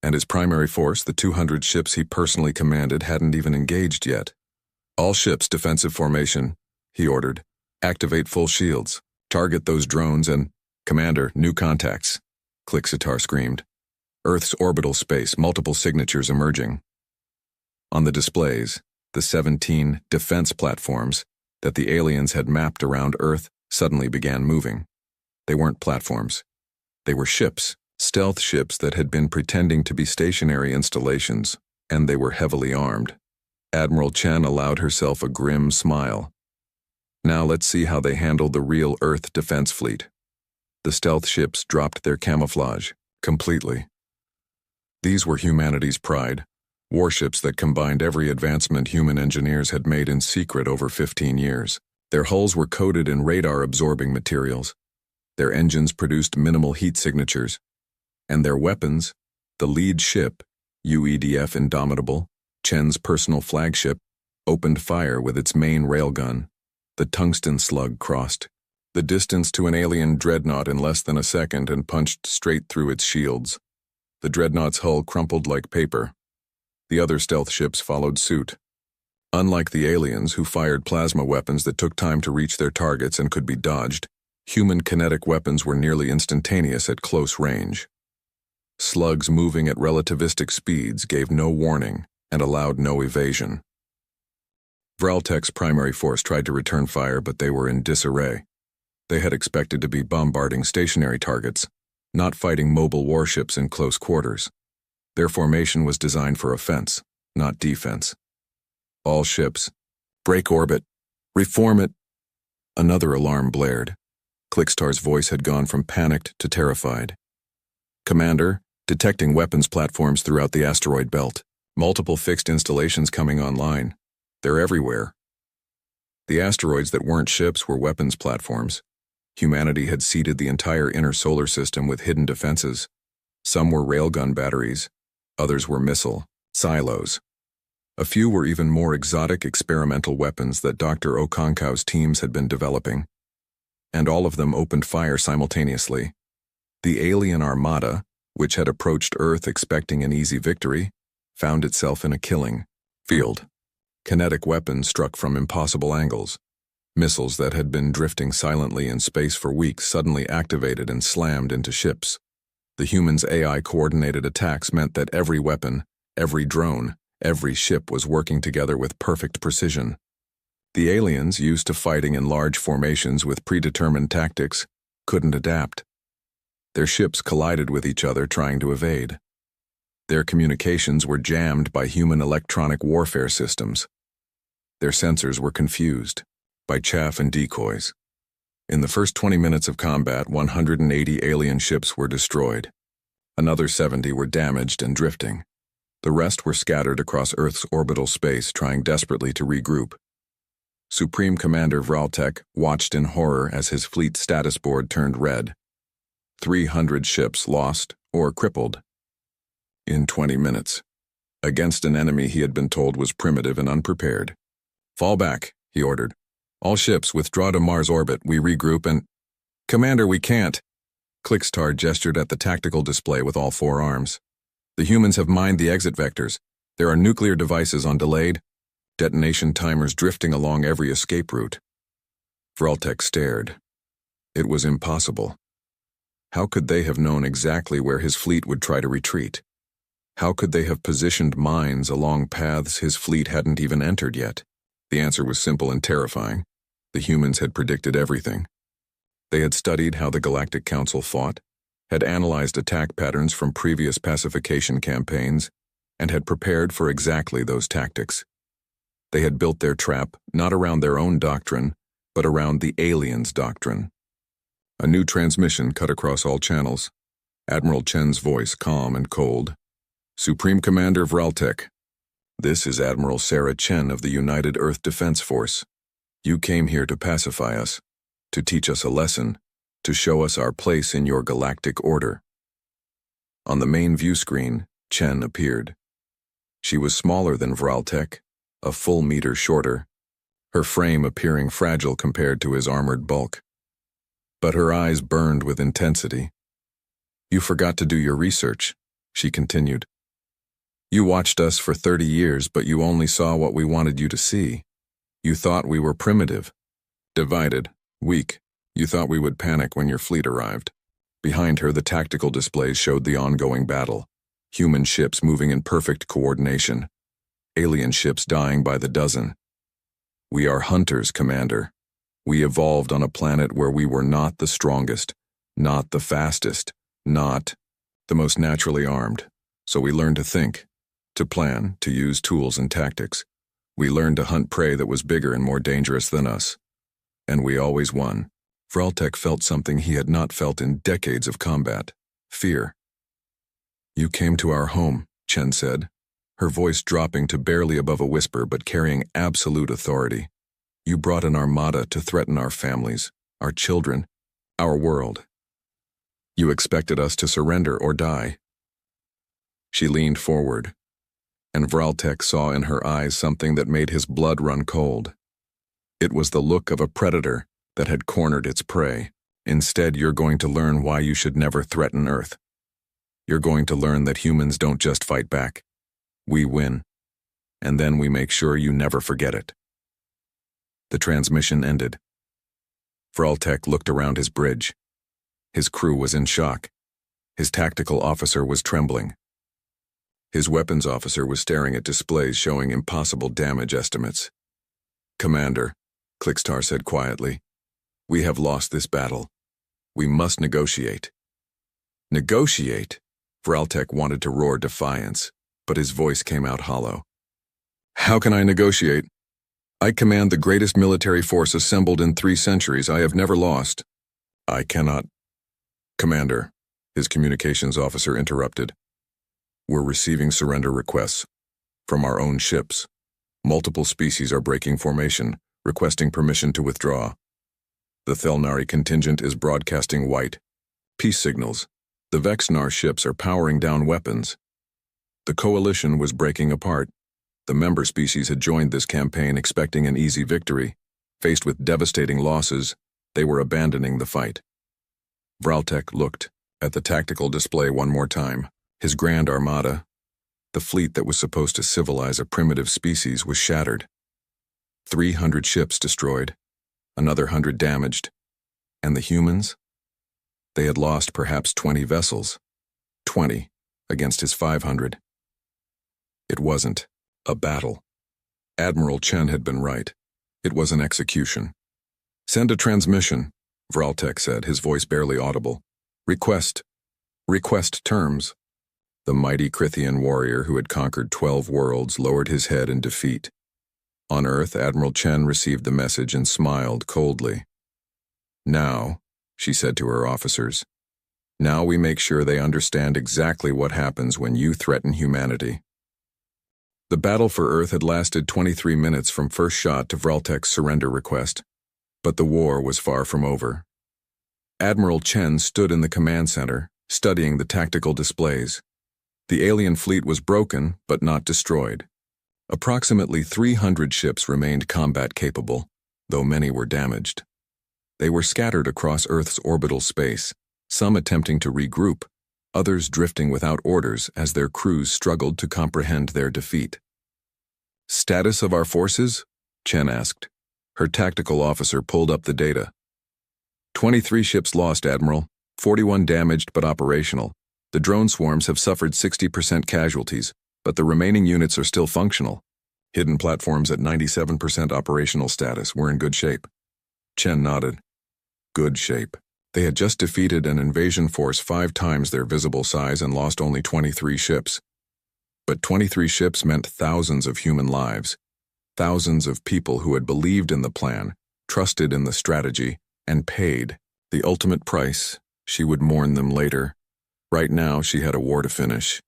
And his primary force, the 200 ships he personally commanded, hadn't even engaged yet. All ships, defensive formation, he ordered. Activate full shields. Target those drones and— Commander, new contacts, Clixitar screamed. Earth's orbital space, multiple signatures emerging. On the displays, the 17 defense platforms that the aliens had mapped around Earth suddenly began moving. They weren't platforms. They were ships, stealth ships that had been pretending to be stationary installations, and they were heavily armed. Admiral Chen allowed herself a grim smile. Now let's see how they handled the real Earth defense fleet. The stealth ships dropped their camouflage completely. These were humanity's pride, warships that combined every advancement human engineers had made in secret over 15 years. Their hulls were coated in radar-absorbing materials. Their engines produced minimal heat signatures. And their weapons, the lead ship, UEDF Indomitable, Chen's personal flagship, opened fire with its main railgun. The tungsten slug crossed the distance to an alien dreadnought in less than a second and punched straight through its shields. The dreadnought's hull crumpled like paper. The other stealth ships followed suit. Unlike the aliens, who fired plasma weapons that took time to reach their targets and could be dodged, human kinetic weapons were nearly instantaneous at close range. Slugs moving at relativistic speeds gave no warning and allowed no evasion. Vraltek's primary force tried to return fire, but they were in disarray. They had expected to be bombarding stationary targets, not fighting mobile warships in close quarters. Their formation was designed for offense, not defense. All ships, break orbit, reform it. Another alarm blared. Clixitar's voice had gone from panicked to terrified. Commander, detecting weapons platforms throughout the asteroid belt. Multiple fixed installations coming online. They're everywhere. The asteroids that weren't ships were weapons platforms. Humanity had seeded the entire inner solar system with hidden defenses. Some were railgun batteries, others were missile silos. A few were even more exotic experimental weapons that Dr. Okonkow's teams had been developing. And all of them opened fire simultaneously. The alien armada, which had approached Earth expecting an easy victory, found itself in a killing field. Kinetic weapons struck from impossible angles. Missiles that had been drifting silently in space for weeks suddenly activated and slammed into ships. The humans' AI-coordinated attacks meant that every weapon, every drone, every ship was working together with perfect precision. The aliens, used to fighting in large formations with predetermined tactics, couldn't adapt. Their ships collided with each other trying to evade. Their communications were jammed by human electronic warfare systems. Their sensors were confused by chaff and decoys. In the first 20 minutes of combat, 180 alien ships were destroyed. Another 70 were damaged and drifting. The rest were scattered across Earth's orbital space, trying desperately to regroup. Supreme Commander Vraltek watched in horror as his fleet status board turned red. 300 ships lost or crippled. In 20 minutes. Against an enemy he had been told was primitive and unprepared. Fall back, he ordered. All ships withdraw to Mars orbit, we regroup and— Commander, we can't. Clixitar gestured at the tactical display with all four arms. The humans have mined the exit vectors. There are nuclear devices on delayed detonation timers drifting along every escape route. Vraltek stared. It was impossible. How could they have known exactly where his fleet would try to retreat? How could they have positioned mines along paths his fleet hadn't even entered yet? The answer was simple and terrifying. The humans had predicted everything. They had studied how the Galactic Council fought, had analyzed attack patterns from previous pacification campaigns, and had prepared for exactly those tactics. They had built their trap not around their own doctrine, but around the aliens' doctrine. A new transmission cut across all channels. Admiral Chen's voice calm and cold. Supreme Commander Vraltek. This is Admiral Sarah Chen of the United Earth Defense Force. You came here to pacify us, to teach us a lesson, to show us our place in your galactic order. On the main view screen, Chen appeared. She was smaller than Vraltek, a full meter shorter, her frame appearing fragile compared to his armored bulk. But her eyes burned with intensity. You forgot to do your research, she continued. You watched us for 30 years, but you only saw what we wanted you to see. You thought we were primitive, divided, weak. You thought we would panic when your fleet arrived. Behind her, the tactical displays showed the ongoing battle. Human ships moving in perfect coordination. Alien ships dying by the dozen. We are hunters, Commander. We evolved on a planet where we were not the strongest, not the fastest, not the most naturally armed. So we learned to think, to plan, to use tools and tactics. We learned to hunt prey that was bigger and more dangerous than us. And we always won. Vraltek felt something he had not felt in decades of combat. Fear. You came to our home, Chen said, her voice dropping to barely above a whisper but carrying absolute authority. You brought an armada to threaten our families, our children, our world. You expected us to surrender or die. She leaned forward, and Vraltek saw in her eyes something that made his blood run cold. It was the look of a predator that had cornered its prey. Instead, you're going to learn why you should never threaten Earth. You're going to learn that humans don't just fight back. We win. And then we make sure you never forget it. The transmission ended. Vraltek looked around his bridge. His crew was in shock. His tactical officer was trembling. His weapons officer was staring at displays showing impossible damage estimates. Commander, Klickstar said quietly, we have lost this battle. We must negotiate. Negotiate? Vraltek wanted to roar defiance, but his voice came out hollow. How can I negotiate? I command the greatest military force assembled in 3 centuries. I have never lost. I cannot. Commander, his communications officer interrupted. We're receiving surrender requests from our own ships. Multiple species are breaking formation, requesting permission to withdraw. The Thelnari contingent is broadcasting white peace signals. The Vexnar ships are powering down weapons. The coalition was breaking apart. The member species had joined this campaign expecting an easy victory. Faced with devastating losses, they were abandoning the fight. Vraltek looked at the tactical display one more time. His grand armada, the fleet that was supposed to civilize a primitive species, was shattered. 300 ships destroyed, another 100 damaged. And the humans? They had lost perhaps 20 vessels. 20 against his 500. It wasn't a battle. Admiral Chen had been right. It was an execution. Send a transmission, Vraltek said, his voice barely audible. Request terms. The mighty Krithian warrior who had conquered 12 worlds lowered his head in defeat. On Earth, Admiral Chen received the message and smiled coldly. Now, she said to her officers, now we make sure they understand exactly what happens when you threaten humanity. The battle for Earth had lasted 23 minutes from first shot to Vraltek's surrender request, but the war was far from over. Admiral Chen stood in the command center, studying the tactical displays. The alien fleet was broken, but not destroyed. Approximately 300 ships remained combat-capable, though many were damaged. They were scattered across Earth's orbital space, some attempting to regroup, others drifting without orders as their crews struggled to comprehend their defeat. Status of our forces? Chen asked. Her tactical officer pulled up the data. 23 ships lost, Admiral. 41 damaged but operational. The drone swarms have suffered 60% casualties, but the remaining units are still functional. Hidden platforms at 97% operational status were in good shape. Chen nodded. Good shape. They had just defeated an invasion force 5 times their visible size and lost only 23 ships. But 23 ships meant thousands of human lives, thousands of people who had believed in the plan, trusted in the strategy, and paid the ultimate price. She would mourn them later. Right now, she had a war to finish.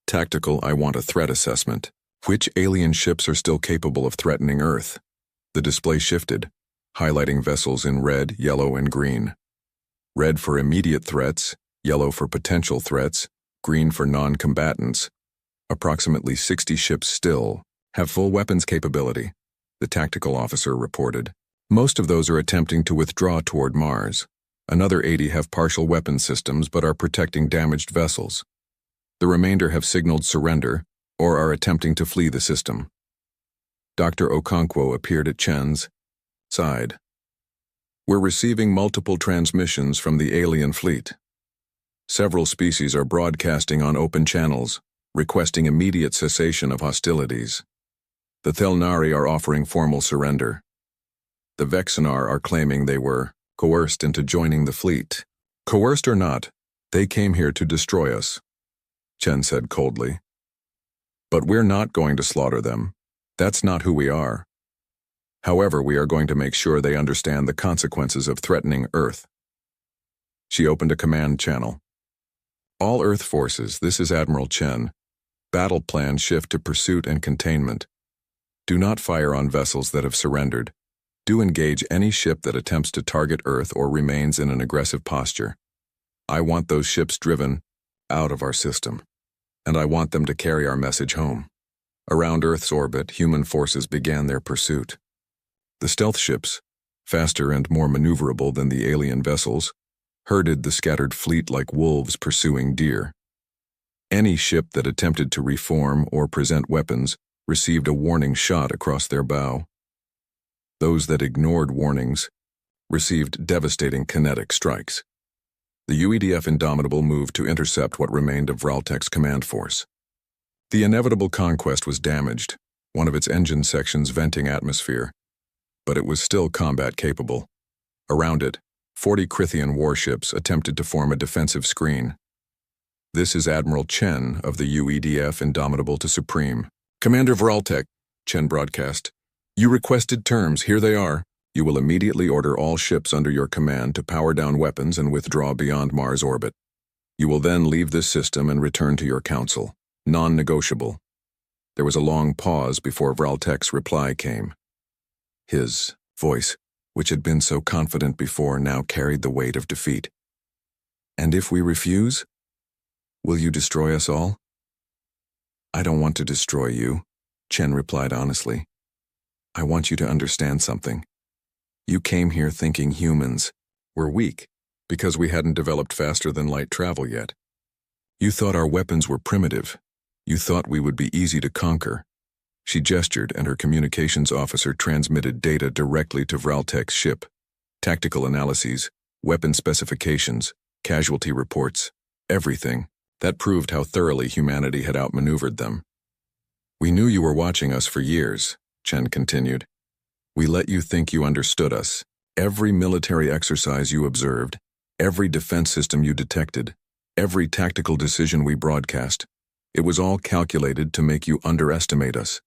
Tactical, I want a threat assessment. Which alien ships are still capable of threatening Earth? The display shifted, highlighting vessels in red, yellow, and green. Red for immediate threats, yellow for potential threats, green for non-combatants. Approximately 60 ships still have full weapons capability, the tactical officer reported. Most of those are attempting to withdraw toward Mars. Another 80 have partial weapon systems but are protecting damaged vessels. The remainder have signaled surrender or are attempting to flee the system. Dr. Okonkwo appeared at Chen's side. We're receiving multiple transmissions from the alien fleet. Several species are broadcasting on open channels, requesting immediate cessation of hostilities. The Thelnari are offering formal surrender. The Vexenar are claiming they were coerced into joining the fleet. Coerced or not, they came here to destroy us, Chen said coldly. But we're not going to slaughter them. That's not who we are. However, we are going to make sure they understand the consequences of threatening Earth. She opened a command channel. All Earth forces, this is Admiral Chen. Battle plan shift to pursuit and containment. Do not fire on vessels that have surrendered. Do engage any ship that attempts to target Earth or remains in an aggressive posture. I want those ships driven out of our system, and I want them to carry our message home. Around Earth's orbit, human forces began their pursuit. The stealth ships, faster and more maneuverable than the alien vessels, herded the scattered fleet like wolves pursuing deer. Any ship that attempted to reform or present weapons received a warning shot across their bow. Those that ignored warnings received devastating kinetic strikes. The UEDF Indomitable moved to intercept what remained of Vraltek's command force. The inevitable conquest was damaged, one of its engine sections venting atmosphere, but it was still combat capable. Around it, 40 Krithian warships attempted to form a defensive screen. This is Admiral Chen of the UEDF Indomitable to Supreme. Commander Vraltek, Chen broadcast. You requested terms, here they are. You will immediately order all ships under your command to power down weapons and withdraw beyond Mars orbit. You will then leave this system and return to your council. Non-negotiable. There was a long pause before Vraltek's reply came. His voice, which had been so confident before, now carried the weight of defeat. And if we refuse, will you destroy us all? I don't want to destroy you, Chen replied honestly. I want you to understand something. You came here thinking humans were weak because we hadn't developed faster-than-light travel yet. You thought our weapons were primitive. You thought we would be easy to conquer. She gestured, and her communications officer transmitted data directly to Vraltek's ship. Tactical analyses, weapon specifications, casualty reports, everything. That proved how thoroughly humanity had outmaneuvered them. We knew you were watching us for years, Chen continued. We let you think you understood us. Every military exercise you observed, every defense system you detected, every tactical decision we broadcast, it was all calculated to make you underestimate us.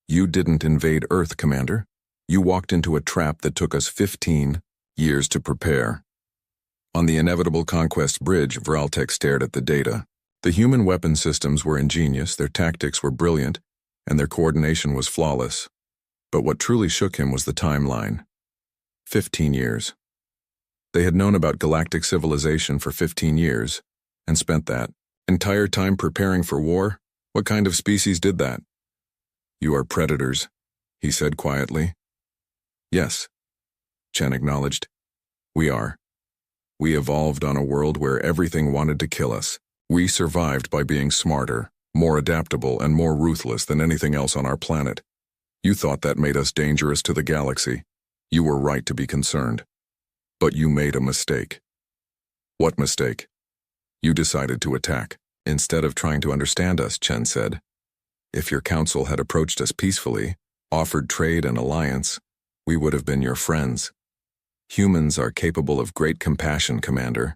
You didn't invade Earth, Commander. You walked into a trap that took us 15 years to prepare. On the inevitable conquest bridge, Vraltek stared at the data. The human weapon systems were ingenious, their tactics were brilliant, and their coordination was flawless. But what truly shook him was the timeline. 15 years. They had known about galactic civilization for 15 years, and spent that entire time preparing for war. What kind of species did that? You are predators, he said quietly. Yes, Chen acknowledged. We are. We evolved on a world where everything wanted to kill us. We survived by being smarter, more adaptable, and more ruthless than anything else on our planet. You thought that made us dangerous to the galaxy. You were right to be concerned. But you made a mistake. What mistake? You decided to attack, instead of trying to understand us, Chen said. If your council had approached us peacefully, offered trade and alliance, we would have been your friends. Humans are capable of great compassion, Commander.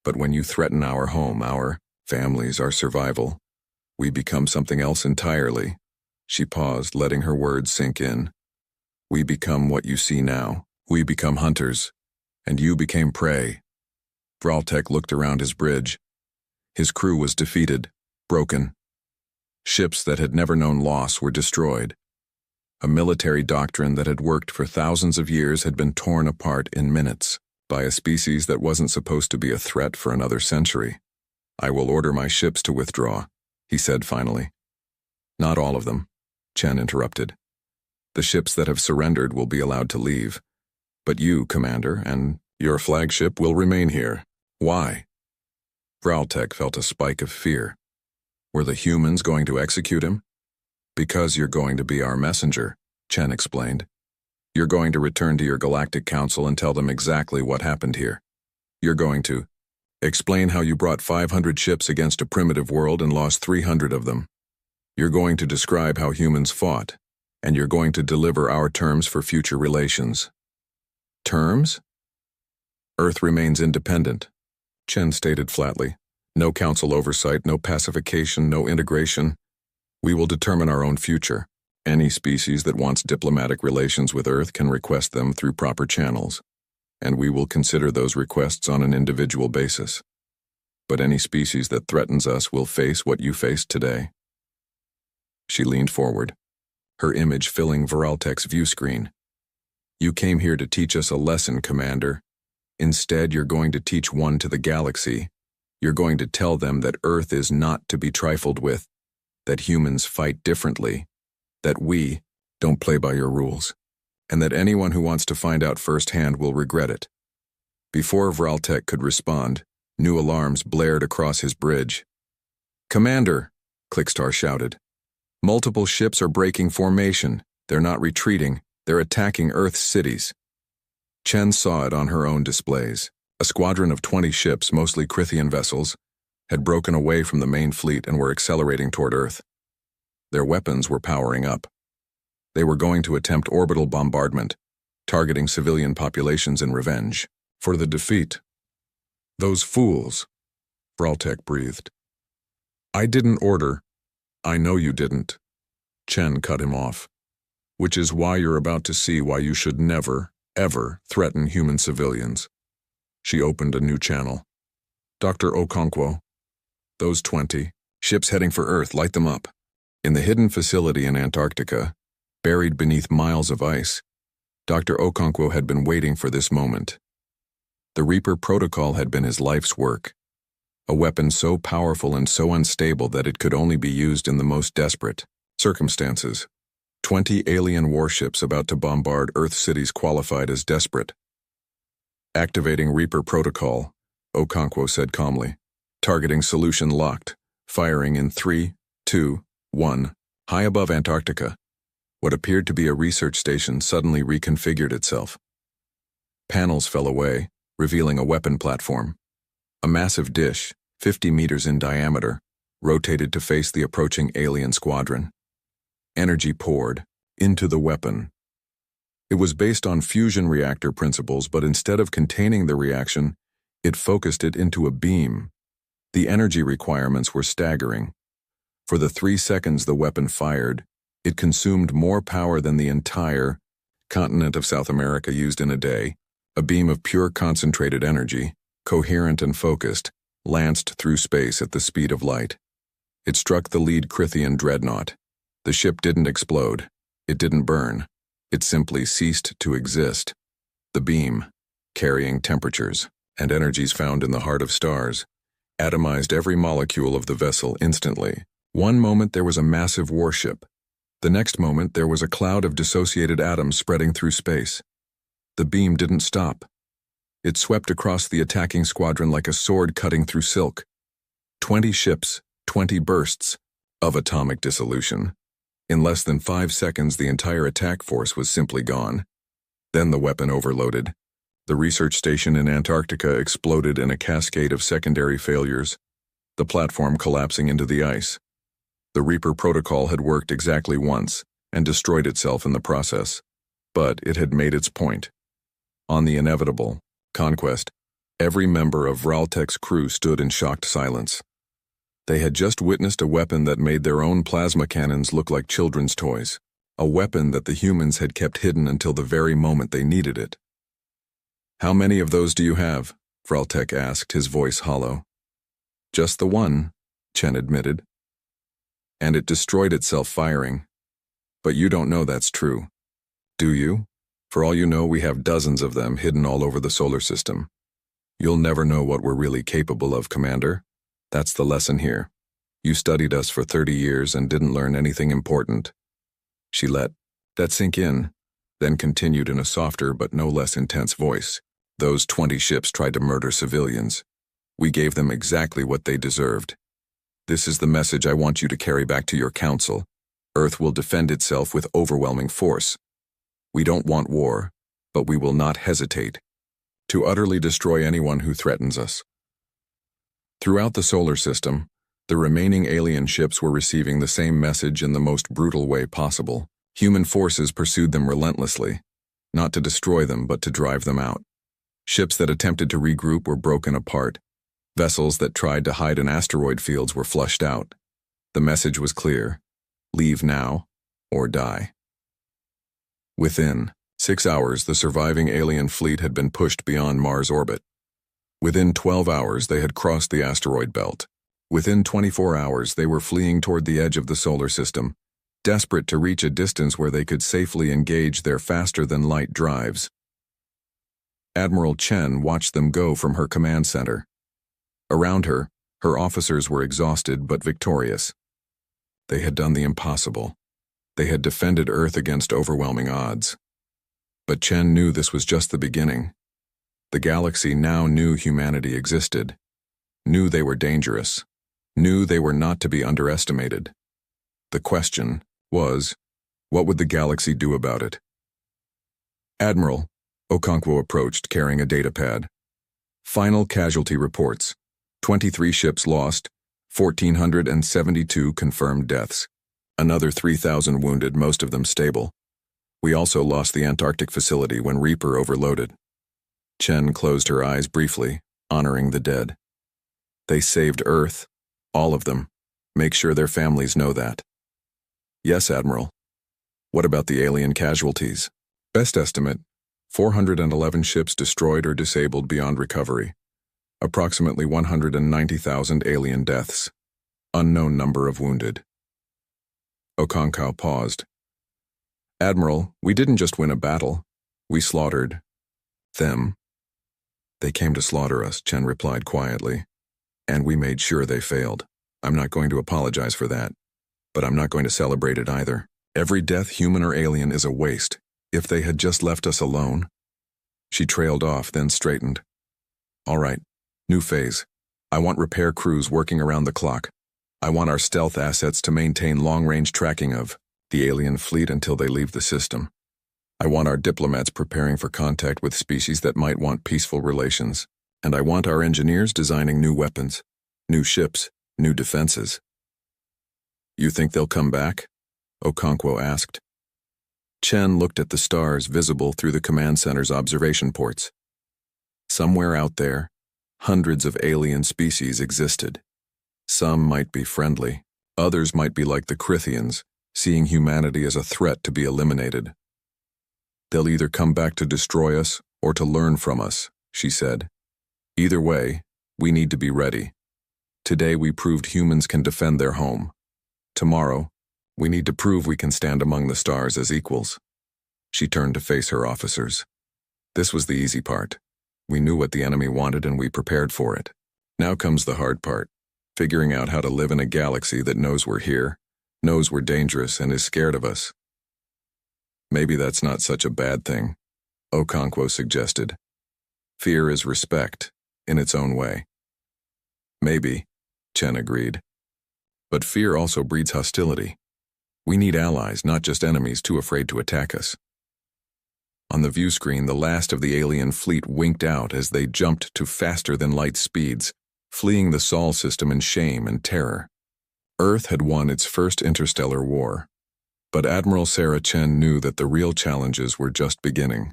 But when you threaten our home, our families, our survival, we become something else entirely. She paused, letting her words sink in. We become what you see now. We become hunters, and you became prey. Vraltek looked around his bridge. His crew was defeated, broken. Ships that had never known loss were destroyed. A military doctrine that had worked for thousands of years had been torn apart in minutes by a species that wasn't supposed to be a threat for another century. I will order my ships to withdraw, he said finally. Not all of them, Chen interrupted. The ships that have surrendered will be allowed to leave. But you, Commander, and Your flagship will remain here. Why? Vraltek felt a spike of fear. Were the humans going to execute him? Because you're going to be our messenger, Chen explained. You're going to return to your Galactic Council and tell them exactly what happened here. You're going to explain how you brought 500 ships against a primitive world and lost 300 of them. You're going to describe how humans fought, and you're going to deliver our terms for future relations. Terms? Earth remains independent, Chen stated flatly. No council oversight, no pacification, no integration. We will determine our own future. Any species that wants diplomatic relations with Earth can request them through proper channels, and we will consider those requests on an individual basis. But any species that threatens us will face what you faced today. She leaned forward, her image filling Vraltek's view screen. You came here to teach us a lesson, Commander. Instead, you're going to teach one to the galaxy. You're going to tell them that Earth is not to be trifled with, that humans fight differently, that we don't play by your rules, and that anyone who wants to find out firsthand will regret it. Before Vraltek could respond, new alarms blared across his bridge. Commander, Clickstar shouted. Multiple ships are breaking formation. They're not retreating. They're attacking Earth's cities. Chen saw it on her own displays. A squadron of 20 ships, mostly Crithian vessels, had broken away from the main fleet and were accelerating toward Earth. Their weapons were powering up. They were going to attempt orbital bombardment, targeting civilian populations in revenge for the defeat. Those fools, Vraltek breathed. I didn't order. I know you didn't. Chen cut him off. Which is why you're about to see why you should never, ever threaten human civilians. She opened a new channel. Dr. Okonkwo, those 20 ships heading for Earth, light them up. In the hidden facility in Antarctica, buried beneath miles of ice, Dr. Okonkwo had been waiting for this moment. The Reaper Protocol had been his life's work, a weapon so powerful and so unstable that it could only be used in the most desperate circumstances. 20 alien warships about to bombard Earth cities qualified as desperate. Activating Reaper Protocol, Okonkwo said calmly. Targeting solution locked, firing in 3, 2, 1. High above Antarctica, what appeared to be a research station suddenly reconfigured itself. Panels fell away, revealing a weapon platform. A massive dish, 50 meters in diameter, rotated to face the approaching alien squadron. Energy poured into the weapon. It was based on fusion reactor principles, but instead of containing the reaction, it focused it into a beam. The energy requirements were staggering. For the 3 seconds the weapon fired, it consumed more power than the entire continent of South America used in a day. A beam of pure concentrated energy, coherent and focused, lanced through space at the speed of light. It struck the lead Crithian dreadnought. The ship didn't explode. It didn't burn. It simply ceased to exist. The beam, carrying temperatures and energies found in the heart of stars, atomized every molecule of the vessel instantly. One moment there was a massive warship. The next moment there was a cloud of dissociated atoms spreading through space. The beam didn't stop. It swept across the attacking squadron like a sword cutting through silk. 20 ships, 20 bursts of atomic dissolution. In less than 5 seconds, the entire attack force was simply gone. Then the weapon overloaded. The research station in Antarctica exploded in a cascade of secondary failures, the platform collapsing into the ice. The Reaper Protocol had worked exactly once and destroyed itself in the process, but it had made its point. On the inevitable conquest, every member of Vraltek's crew stood in shocked silence. They had just witnessed a weapon that made their own plasma cannons look like children's toys, a weapon that the humans had kept hidden until the very moment they needed it. How many of those do you have? Vraltek asked, his voice hollow. Just the one, Chen admitted. And it destroyed itself firing. But you don't know that's true. Do you? For all you know, we have dozens of them hidden all over the solar system. You'll never know what we're really capable of, Commander. That's the lesson here. You studied us for 30 years and didn't learn anything important. She let that sink in, then continued in a softer but no less intense voice. Those 20 ships tried to murder civilians. We gave them exactly what they deserved. This is the message I want you to carry back to your council. Earth will defend itself with overwhelming force. We don't want war, but we will not hesitate to utterly destroy anyone who threatens us. Throughout the solar system, the remaining alien ships were receiving the same message in the most brutal way possible. Human forces pursued them relentlessly, not to destroy them but to drive them out. Ships that attempted to regroup were broken apart. Vessels that tried to hide in asteroid fields were flushed out. The message was clear: leave now or die. Within 6 hours, the surviving alien fleet had been pushed beyond Mars' orbit. Within 12 hours, they had crossed the asteroid belt. Within 24 hours, they were fleeing toward the edge of the solar system, desperate to reach a distance where they could safely engage their faster-than-light drives. Admiral Chen watched them go from her command center. Around her, her officers were exhausted but victorious. They had done the impossible. They had defended Earth against overwhelming odds. But Chen knew this was just the beginning. The galaxy now knew humanity existed, knew they were dangerous, knew they were not to be underestimated. The question was, what would the galaxy do about it? Admiral, Okonkwo approached, carrying a datapad. Final casualty reports: 23 ships lost, 1,472 confirmed deaths. Another 3,000 wounded, most of them stable. We also lost the Antarctic facility when Reaper overloaded. Chen closed her eyes briefly, honoring the dead. They saved Earth, all of them. Make sure their families know that. Yes, Admiral. What about the alien casualties? Best estimate, 411 ships destroyed or disabled beyond recovery. Approximately 190,000 alien deaths. Unknown number of wounded. Okonkwo paused. Admiral, we didn't just win a battle. We slaughtered them. They came to slaughter us, Chen replied quietly. And we made sure they failed. I'm not going to apologize for that. But I'm not going to celebrate it either. Every death, human or alien, is a waste. If they had just left us alone. She trailed off, then straightened. All right, new phase. I want repair crews working around the clock. I want our stealth assets to maintain long-range tracking of the alien fleet until they leave the system. I want our diplomats preparing for contact with species that might want peaceful relations. And I want our engineers designing new weapons, new ships, new defenses. You think they'll come back? Okonkwo asked. Chen looked at the stars visible through the command center's observation ports. Somewhere out there, hundreds of alien species existed. Some might be friendly, others might be like the Crithians, seeing humanity as a threat to be eliminated. They'll either come back to destroy us or to learn from us, she said. Either way, we need to be ready. Today we proved humans can defend their home. Tomorrow, we need to prove we can stand among the stars as equals. She turned to face her officers. This was the easy part. We knew what the enemy wanted and we prepared for it. Now comes the hard part, figuring out how to live in a galaxy that knows we're here, knows we're dangerous, and is scared of us. Maybe that's not such a bad thing, Okonkwo suggested. Fear is respect, in its own way. Maybe, Chen agreed. But fear also breeds hostility. We need allies, not just enemies too afraid to attack us. On the view screen, the last of the alien fleet winked out as they jumped to faster-than-light speeds, fleeing the Sol system in shame and terror. Earth had won its first interstellar war. But Admiral Sarah Chen knew that the real challenges were just beginning.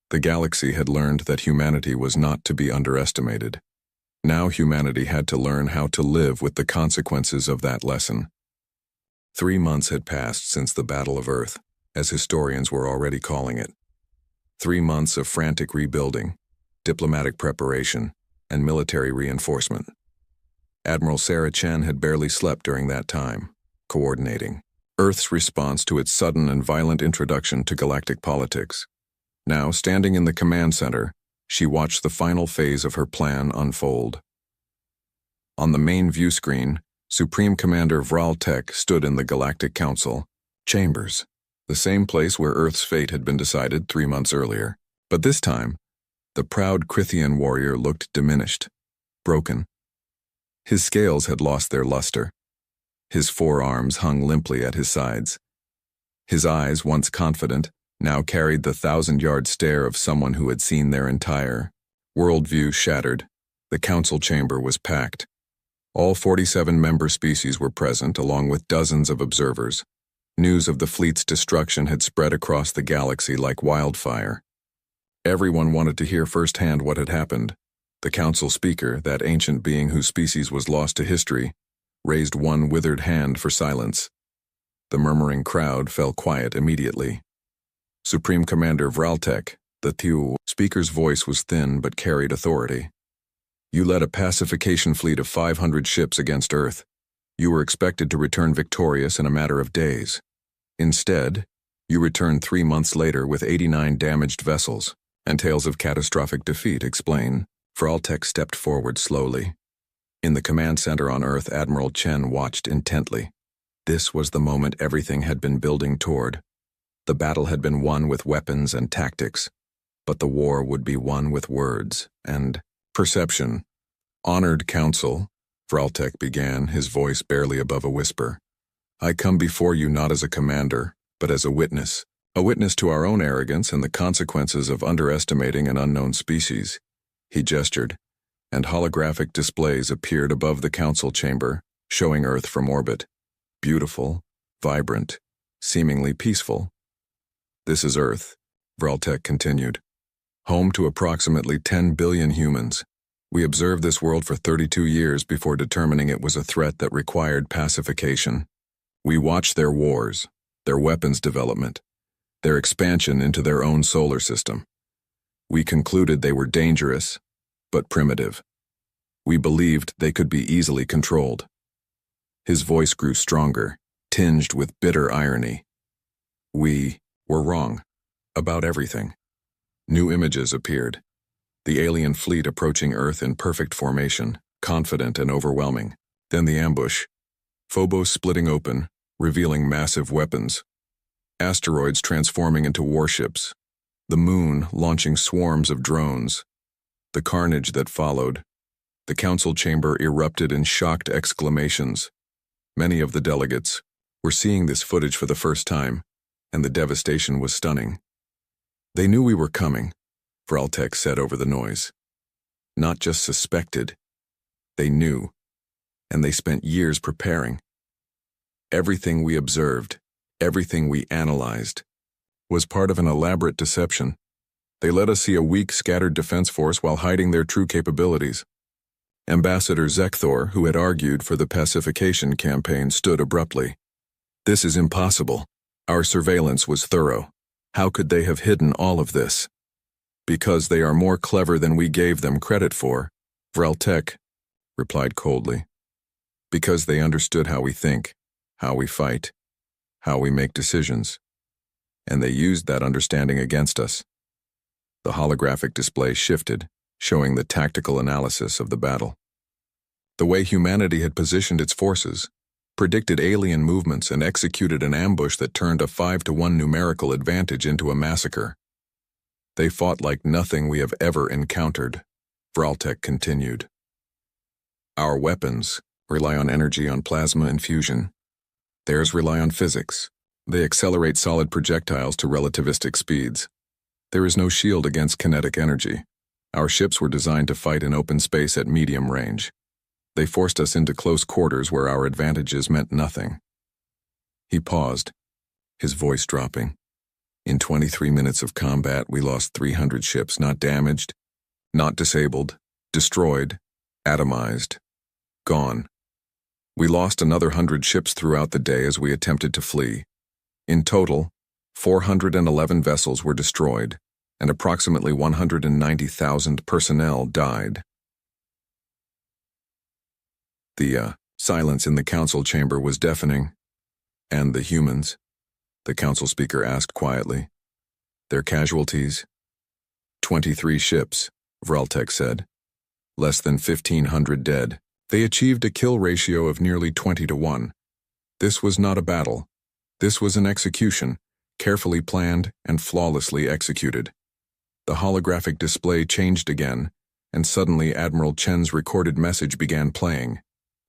The galaxy had learned that humanity was not to be underestimated. Now humanity had to learn how to live with the consequences of that lesson. 3 months had passed since the Battle of Earth, as historians were already calling it. 3 months of frantic rebuilding, diplomatic preparation, and military reinforcement. Admiral Sarah Chen had barely slept during that time, coordinating Earth's response to its sudden and violent introduction to galactic politics. Now, standing in the command center, she watched the final phase of her plan unfold. On the main view screen, Supreme Commander Vral Tech stood in the Galactic Council chambers, the same place where Earth's fate had been decided 3 months earlier. But this time, The proud Crithian warrior looked diminished, broken. His scales had lost their luster. His forearms hung limply at his sides. His eyes, once confident, now carried the 1,000-yard stare of someone who had seen their entire worldview shattered. The council chamber was packed. All 47 member species were present, along with dozens of observers. News of the fleet's destruction had spread across the galaxy like wildfire. Everyone wanted to hear firsthand what had happened. The council speaker, that ancient being whose species was lost to history, raised one withered hand for silence. The murmuring crowd fell quiet immediately. Supreme Commander Vraltek, the Thieu speaker's voice was thin but carried authority. You led a pacification fleet of 500 ships against Earth. You were expected to return victorious in a matter of days. Instead, you returned 3 months later with 89 damaged vessels, and tales of catastrophic defeat explain. Vraltek stepped forward slowly. In the command center on Earth, Admiral Chen watched intently. This was the moment everything had been building toward. The battle had been won with weapons and tactics, but the war would be won with words and perception. Honored Council, Vraltek began, his voice barely above a whisper. I come before you not as a commander, but as a witness to our own arrogance and the consequences of underestimating an unknown species. He gestured, and holographic displays appeared above the council chamber, showing Earth from orbit. Beautiful, vibrant, seemingly peaceful. This is Earth, Vraltek continued. Home to approximately 10 billion humans. We observed this world for 32 years before determining it was a threat that required pacification. We watched their wars, their weapons development, their expansion into their own solar system. We concluded they were dangerous, but primitive. We believed they could be easily controlled. His voice grew stronger, tinged with bitter irony. We were wrong about everything. New images appeared. The alien fleet approaching Earth in perfect formation, confident and overwhelming. Then the ambush. Phobos splitting open, revealing massive weapons. Asteroids transforming into warships. The moon launching swarms of drones. The carnage that followed. The council chamber erupted in shocked exclamations. Many of the delegates were seeing this footage for the first time, and the devastation was stunning. They knew we were coming, Vraltek said over the noise. Not just suspected. They knew, and they spent years preparing. Everything we observed, everything we analyzed, was part of an elaborate deception. They let us see a weak, scattered defense force while hiding their true capabilities. Ambassador Zekthor, who had argued for the pacification campaign, stood abruptly. This is impossible. Our surveillance was thorough. How could they have hidden all of this? Because they are more clever than we gave them credit for, Vraltek replied coldly. Because they understood how we think, how we fight, how we make decisions. And they used that understanding against us. The holographic display shifted, showing the tactical analysis of the battle. The way humanity had positioned its forces, predicted alien movements, and executed an ambush that turned a 5-to-1 numerical advantage into a massacre. They fought like nothing we have ever encountered, Vraltek continued. Our weapons rely on energy on plasma and fusion. Theirs rely on physics. They accelerate solid projectiles to relativistic speeds. There is no shield against kinetic energy. Our ships were designed to fight in open space at medium range. They forced us into close quarters where our advantages meant nothing. He paused, his voice dropping. In 23 minutes of combat, we lost 300 ships, not damaged, not disabled, destroyed, atomized, gone. We lost another 100 ships throughout the day as we attempted to flee. In total, 411 vessels were destroyed, and approximately 190,000 personnel died. The silence in the council chamber was deafening. And the humans? The council speaker asked quietly. Their casualties? 23 ships, Vraltek said. Less than 1,500 dead. They achieved a kill ratio of nearly 20-to-1. This was not a battle. This was an execution, carefully planned and flawlessly executed. The holographic display changed again, and suddenly Admiral Chen's recorded message began playing.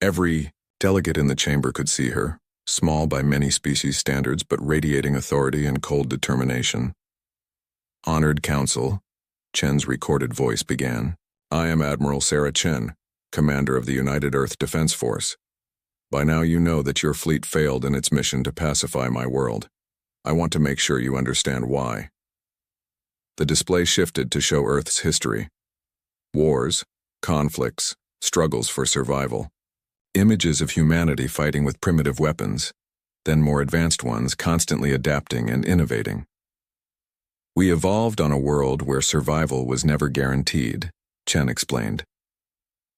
Every delegate in the chamber could see her, small by many species standards but radiating authority and cold determination. Honored Council, Chen's recorded voice began. I am Admiral Sarah Chen, Commander of the United Earth Defense Force. By now you know that your fleet failed in its mission to pacify my world. I want to make sure you understand why. The display shifted to show Earth's history. Wars, conflicts, struggles for survival. Images of humanity fighting with primitive weapons, then more advanced ones constantly adapting and innovating. We evolved on a world where survival was never guaranteed, Chen explained.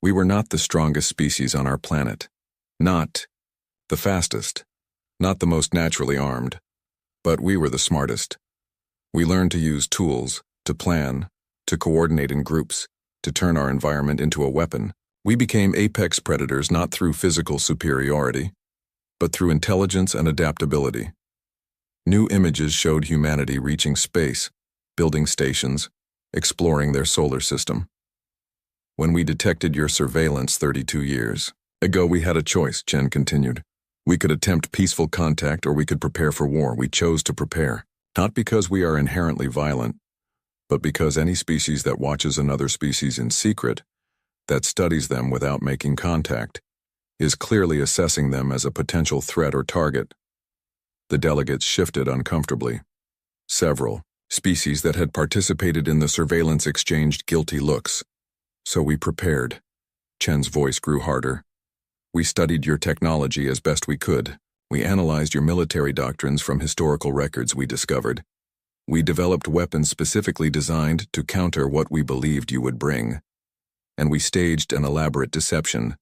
We were not the strongest species on our planet, not the fastest, not the most naturally armed, but we were the smartest. We learned to use tools, to plan, to coordinate in groups, to turn our environment into a weapon. We became apex predators not through physical superiority, but through intelligence and adaptability. New images showed humanity reaching space, building stations, exploring their solar system. When we detected your surveillance 32 years ago, we had a choice, Chen continued. We could attempt peaceful contact or we could prepare for war. We chose to prepare, not because we are inherently violent, but because any species that watches another species in secret, that studies them without making contact, is clearly assessing them as a potential threat or target. The delegates shifted uncomfortably. Several species that had participated in the surveillance exchanged guilty looks. So we prepared. Chen's voice grew harder. We studied your technology as best we could. We analyzed your military doctrines from historical records we discovered. We developed weapons specifically designed to counter what we believed you would bring. And we staged an elaborate deception,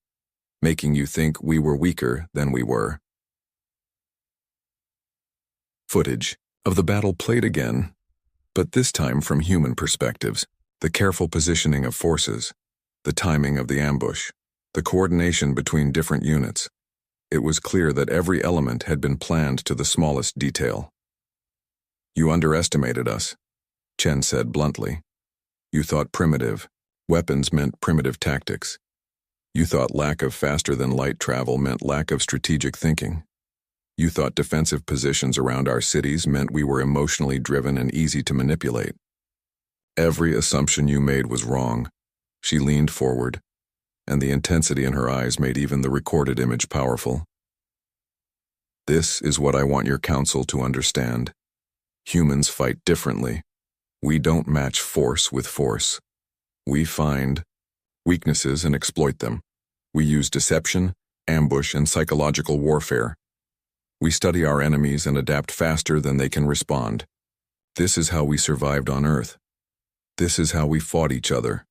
making you think we were weaker than we were. Footage of the battle played again, but this time from human perspectives. The careful positioning of forces, the timing of the ambush, the coordination between different units. It was clear that every element had been planned to the smallest detail. You underestimated us, Chen said bluntly. You thought primitive weapons meant primitive tactics. You thought lack of faster-than-light travel meant lack of strategic thinking. You thought defensive positions around our cities meant we were emotionally driven and easy to manipulate. Every assumption you made was wrong. She leaned forward, and the intensity in her eyes made even the recorded image powerful. This is what I want your council to understand. Humans fight differently. We don't match force with force. We find weaknesses and exploit them. We use deception, ambush, and psychological warfare. We study our enemies and adapt faster than they can respond. This is how we survived on Earth. This is how we fought each other.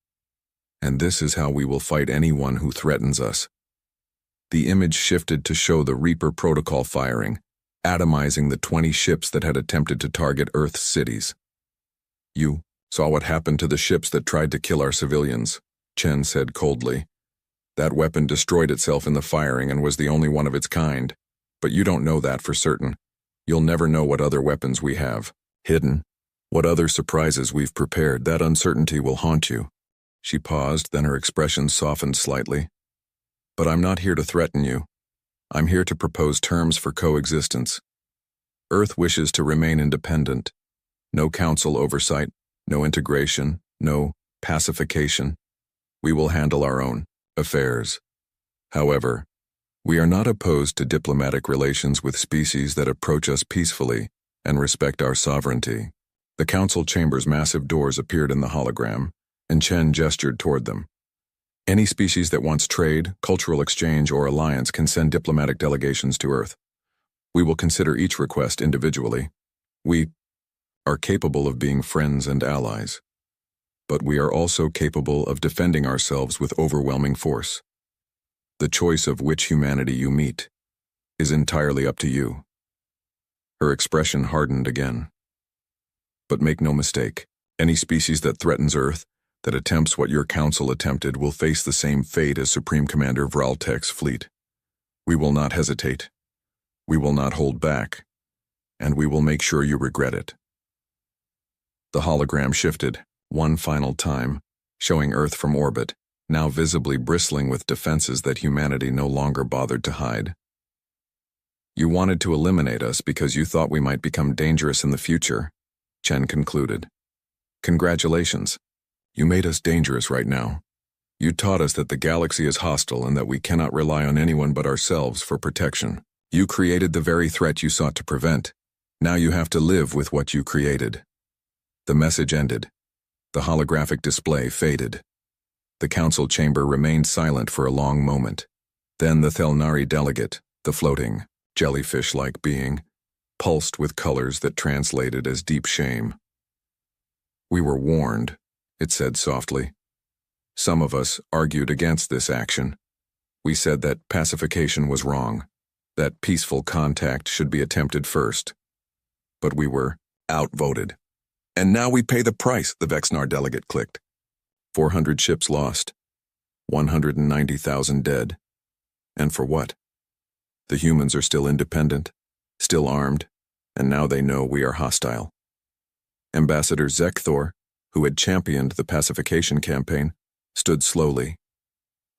And this is how we will fight anyone who threatens us. The image shifted to show the Reaper protocol firing, atomizing the 20 ships that had attempted to target Earth's cities. You saw what happened to the ships that tried to kill our civilians, Chen said coldly. That weapon destroyed itself in the firing and was the only one of its kind. But you don't know that for certain. You'll never know what other weapons we have, hidden. What other surprises we've prepared. That uncertainty will haunt you. She paused, then her expression softened slightly. But I'm not here to threaten you. I'm here to propose terms for coexistence. Earth wishes to remain independent. No council oversight, no integration, no pacification. We will handle our own affairs. However, we are not opposed to diplomatic relations with species that approach us peacefully and respect our sovereignty. The council chamber's massive doors appeared in the hologram, and Chen gestured toward them. Any species that wants trade, cultural exchange, or alliance can send diplomatic delegations to Earth. We will consider each request individually. We are capable of being friends and allies, but we are also capable of defending ourselves with overwhelming force. The choice of which humanity you meet is entirely up to you. Her expression hardened again. But make no mistake, any species that threatens Earth, that attempts what your council attempted, will face the same fate as Supreme Commander Vraltek's fleet. We will not hesitate. We will not hold back. And we will make sure you regret it. The hologram shifted, one final time, showing Earth from orbit, now visibly bristling with defenses that humanity no longer bothered to hide. You wanted to eliminate us because you thought we might become dangerous in the future, Chen concluded. Congratulations. You made us dangerous right now. You taught us that the galaxy is hostile and that we cannot rely on anyone but ourselves for protection. You created the very threat you sought to prevent. Now you have to live with what you created. The message ended. The holographic display faded. The council chamber remained silent for a long moment. Then the Thelnari delegate, the floating, jellyfish-like being, pulsed with colors that translated as deep shame. We were warned, it said softly. Some of us argued against this action. We said that pacification was wrong, that peaceful contact should be attempted first. But we were outvoted. And now we pay the price, the Vexnar delegate clicked. 400 ships lost, 190,000 dead. And for what? The humans are still independent, still armed, and now they know we are hostile. Ambassador Zekthor, who had championed the pacification campaign, stood slowly.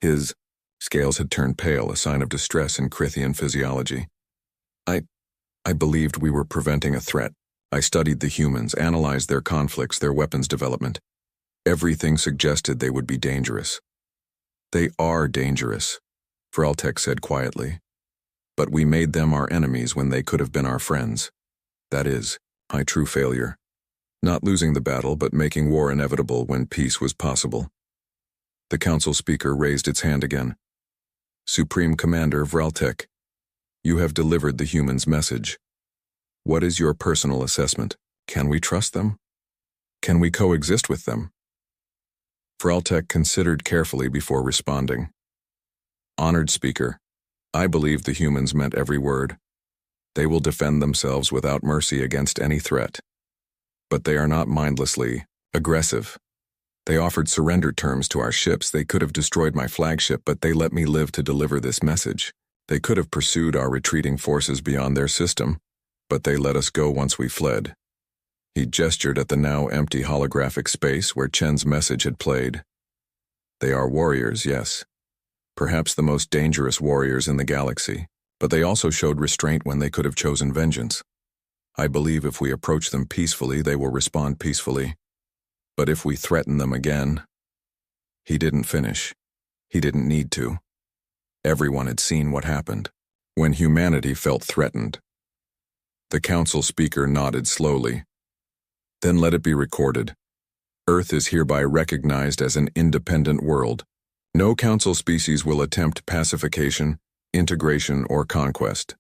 His scales had turned pale, a sign of distress in Crithian physiology. I believed we were preventing a threat. I studied the humans, analyzed their conflicts, their weapons development. Everything suggested they would be dangerous. They are dangerous, Vraltek said quietly. But we made them our enemies when they could have been our friends. That is, my true failure. Not losing the battle, but making war inevitable when peace was possible. The council speaker raised its hand again. Supreme Commander Vraltek, you have delivered the humans' message. What is your personal assessment? Can we trust them? Can we coexist with them? Vraltek considered carefully before responding. Honored Speaker, I believe the humans meant every word. They will defend themselves without mercy against any threat. But they are not mindlessly aggressive. They offered surrender terms to our ships. They could have destroyed my flagship, but they let me live to deliver this message. They could have pursued our retreating forces beyond their system, but they let us go once we fled. He gestured at the now empty holographic space where Chen's message had played. They are warriors, yes. Perhaps the most dangerous warriors in the galaxy, but they also showed restraint when they could have chosen vengeance. I believe if we approach them peacefully, they will respond peacefully. But if we threaten them again... He didn't finish. He didn't need to. Everyone had seen what happened when humanity felt threatened. The council speaker nodded slowly. Then let it be recorded. Earth is hereby recognized as an independent world. No council species will attempt pacification, integration, or conquest.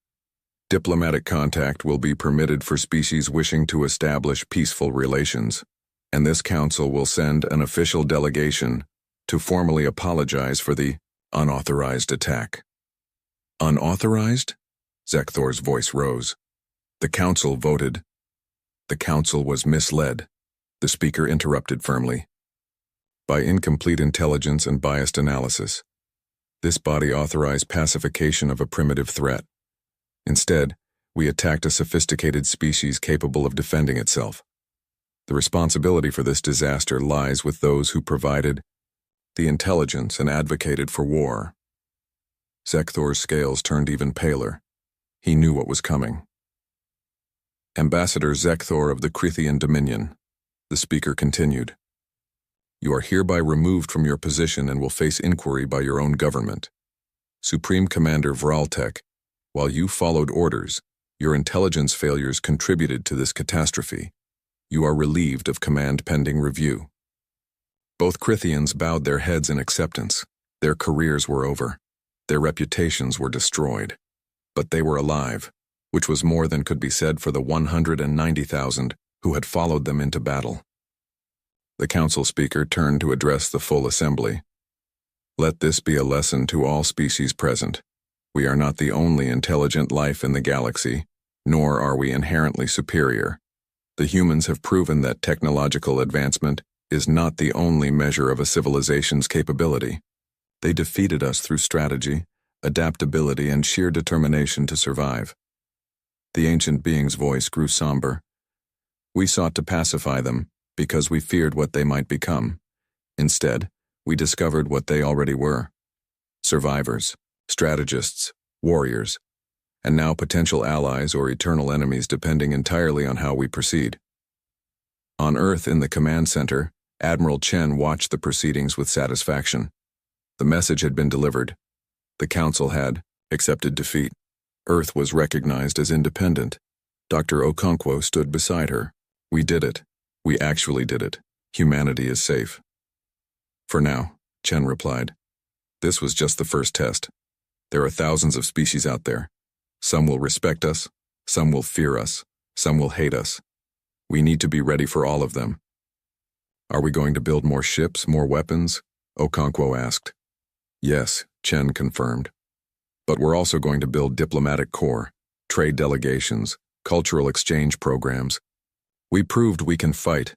Diplomatic contact will be permitted for species wishing to establish peaceful relations, and this council will send an official delegation to formally apologize for the unauthorized attack. Unauthorized? Zekthor's voice rose. The council voted. The council was misled, the speaker interrupted firmly. By incomplete intelligence and biased analysis. This body authorized pacification of a primitive threat. Instead, we attacked a sophisticated species capable of defending itself. The responsibility for this disaster lies with those who provided the intelligence and advocated for war. Zekthor's scales turned even paler. He knew what was coming. Ambassador Zekthor of the Crithian Dominion, the speaker continued. You are hereby removed from your position and will face inquiry by your own government. Supreme Commander Vraltek, while you followed orders, your intelligence failures contributed to this catastrophe. You are relieved of command pending review. Both Crithians bowed their heads in acceptance. Their careers were over. Their reputations were destroyed. But they were alive, which was more than could be said for the 190,000 who had followed them into battle. The council speaker turned to address the full assembly. Let this be a lesson to all species present. We are not the only intelligent life in the galaxy, nor are we inherently superior. The humans have proven that technological advancement is not the only measure of a civilization's capability. They defeated us through strategy, adaptability, and sheer determination to survive. The ancient being's voice grew somber. We sought to pacify them, because we feared what they might become. Instead, we discovered what they already were: survivors, strategists, warriors, and now potential allies or eternal enemies depending entirely on how we proceed. On Earth, in the command center, Admiral Chen watched the proceedings with satisfaction. The message had been delivered. The Council had accepted defeat. Earth was recognized as independent. Dr. Okonkwo stood beside her. We did it. We actually did it. Humanity is safe. For now, Chen replied. This was just the first test. There are thousands of species out there. Some will respect us, some will fear us, some will hate us. We need to be ready for all of them. Are we going to build more ships, more weapons? Okonkwo asked. Yes, Chen confirmed. But we're also going to build diplomatic corps, trade delegations, cultural exchange programs. We proved we can fight.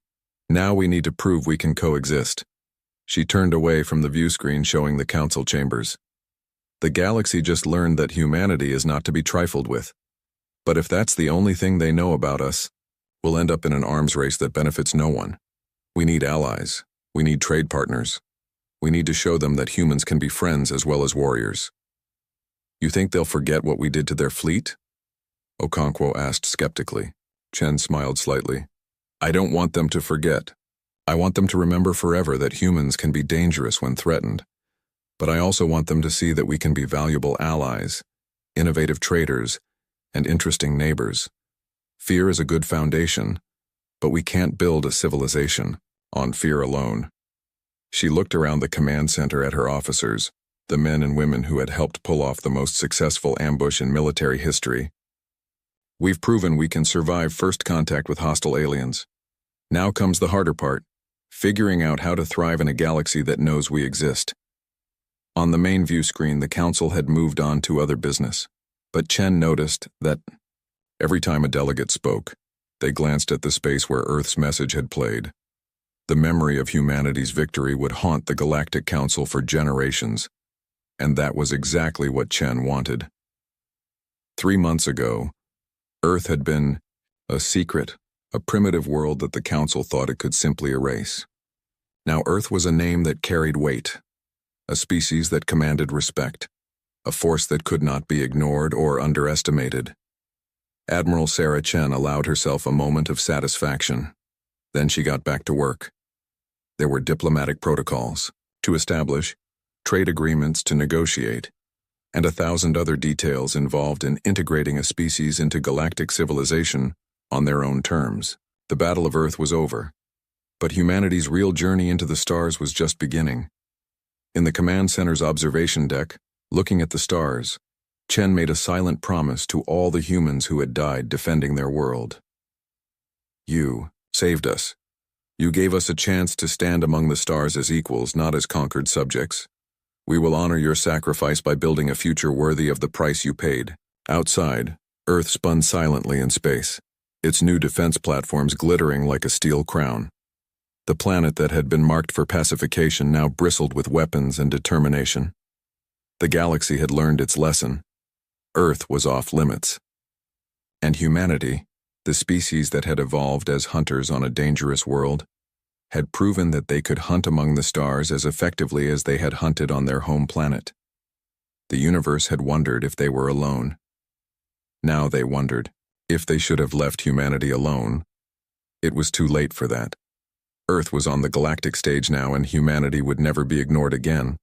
Now we need to prove we can coexist. She turned away from the view screen showing the council chambers. The galaxy just learned that humanity is not to be trifled with. But if that's the only thing they know about us, we'll end up in an arms race that benefits no one. We need allies. We need trade partners. We need to show them that humans can be friends as well as warriors. You think they'll forget what we did to their fleet? Okonkwo asked skeptically. Chen smiled slightly. I don't want them to forget. I want them to remember forever that humans can be dangerous when threatened. But I also want them to see that we can be valuable allies, innovative traders, and interesting neighbors. Fear is a good foundation, but we can't build a civilization on fear alone. She looked around the command center at her officers, the men and women who had helped pull off the most successful ambush in military history. We've proven we can survive first contact with hostile aliens. Now comes the harder part, figuring out how to thrive in a galaxy that knows we exist. On the main view screen, the council had moved on to other business, but Chen noticed that every time a delegate spoke, they glanced at the space where Earth's message had played. The memory of humanity's victory would haunt the Galactic Council for generations, and that was exactly what Chen wanted. 3 months ago, Earth had been a secret, a primitive world that the Council thought it could simply erase. Now Earth was a name that carried weight, a species that commanded respect, a force that could not be ignored or underestimated. Admiral Sarah Chen allowed herself a moment of satisfaction. Then she got back to work. There were diplomatic protocols to establish, trade agreements to negotiate, and 1,000 other details involved in integrating a species into galactic civilization on their own terms. The Battle of Earth was over, but humanity's real journey into the stars was just beginning. In the command center's observation deck, looking at the stars, Chen made a silent promise to all the humans who had died defending their world. You saved us. You gave us a chance to stand among the stars as equals, not as conquered subjects. We will honor your sacrifice by building a future worthy of the price you paid. Outside, Earth spun silently in space, its new defense platforms glittering like a steel crown. The planet that had been marked for pacification now bristled with weapons and determination. The galaxy had learned its lesson. Earth was off limits. And humanity, the species that had evolved as hunters on a dangerous world, had proven that they could hunt among the stars as effectively as they had hunted on their home planet. The universe had wondered if they were alone. Now they wondered if they should have left humanity alone. It was too late for that. Earth was on the galactic stage now, and humanity would never be ignored again.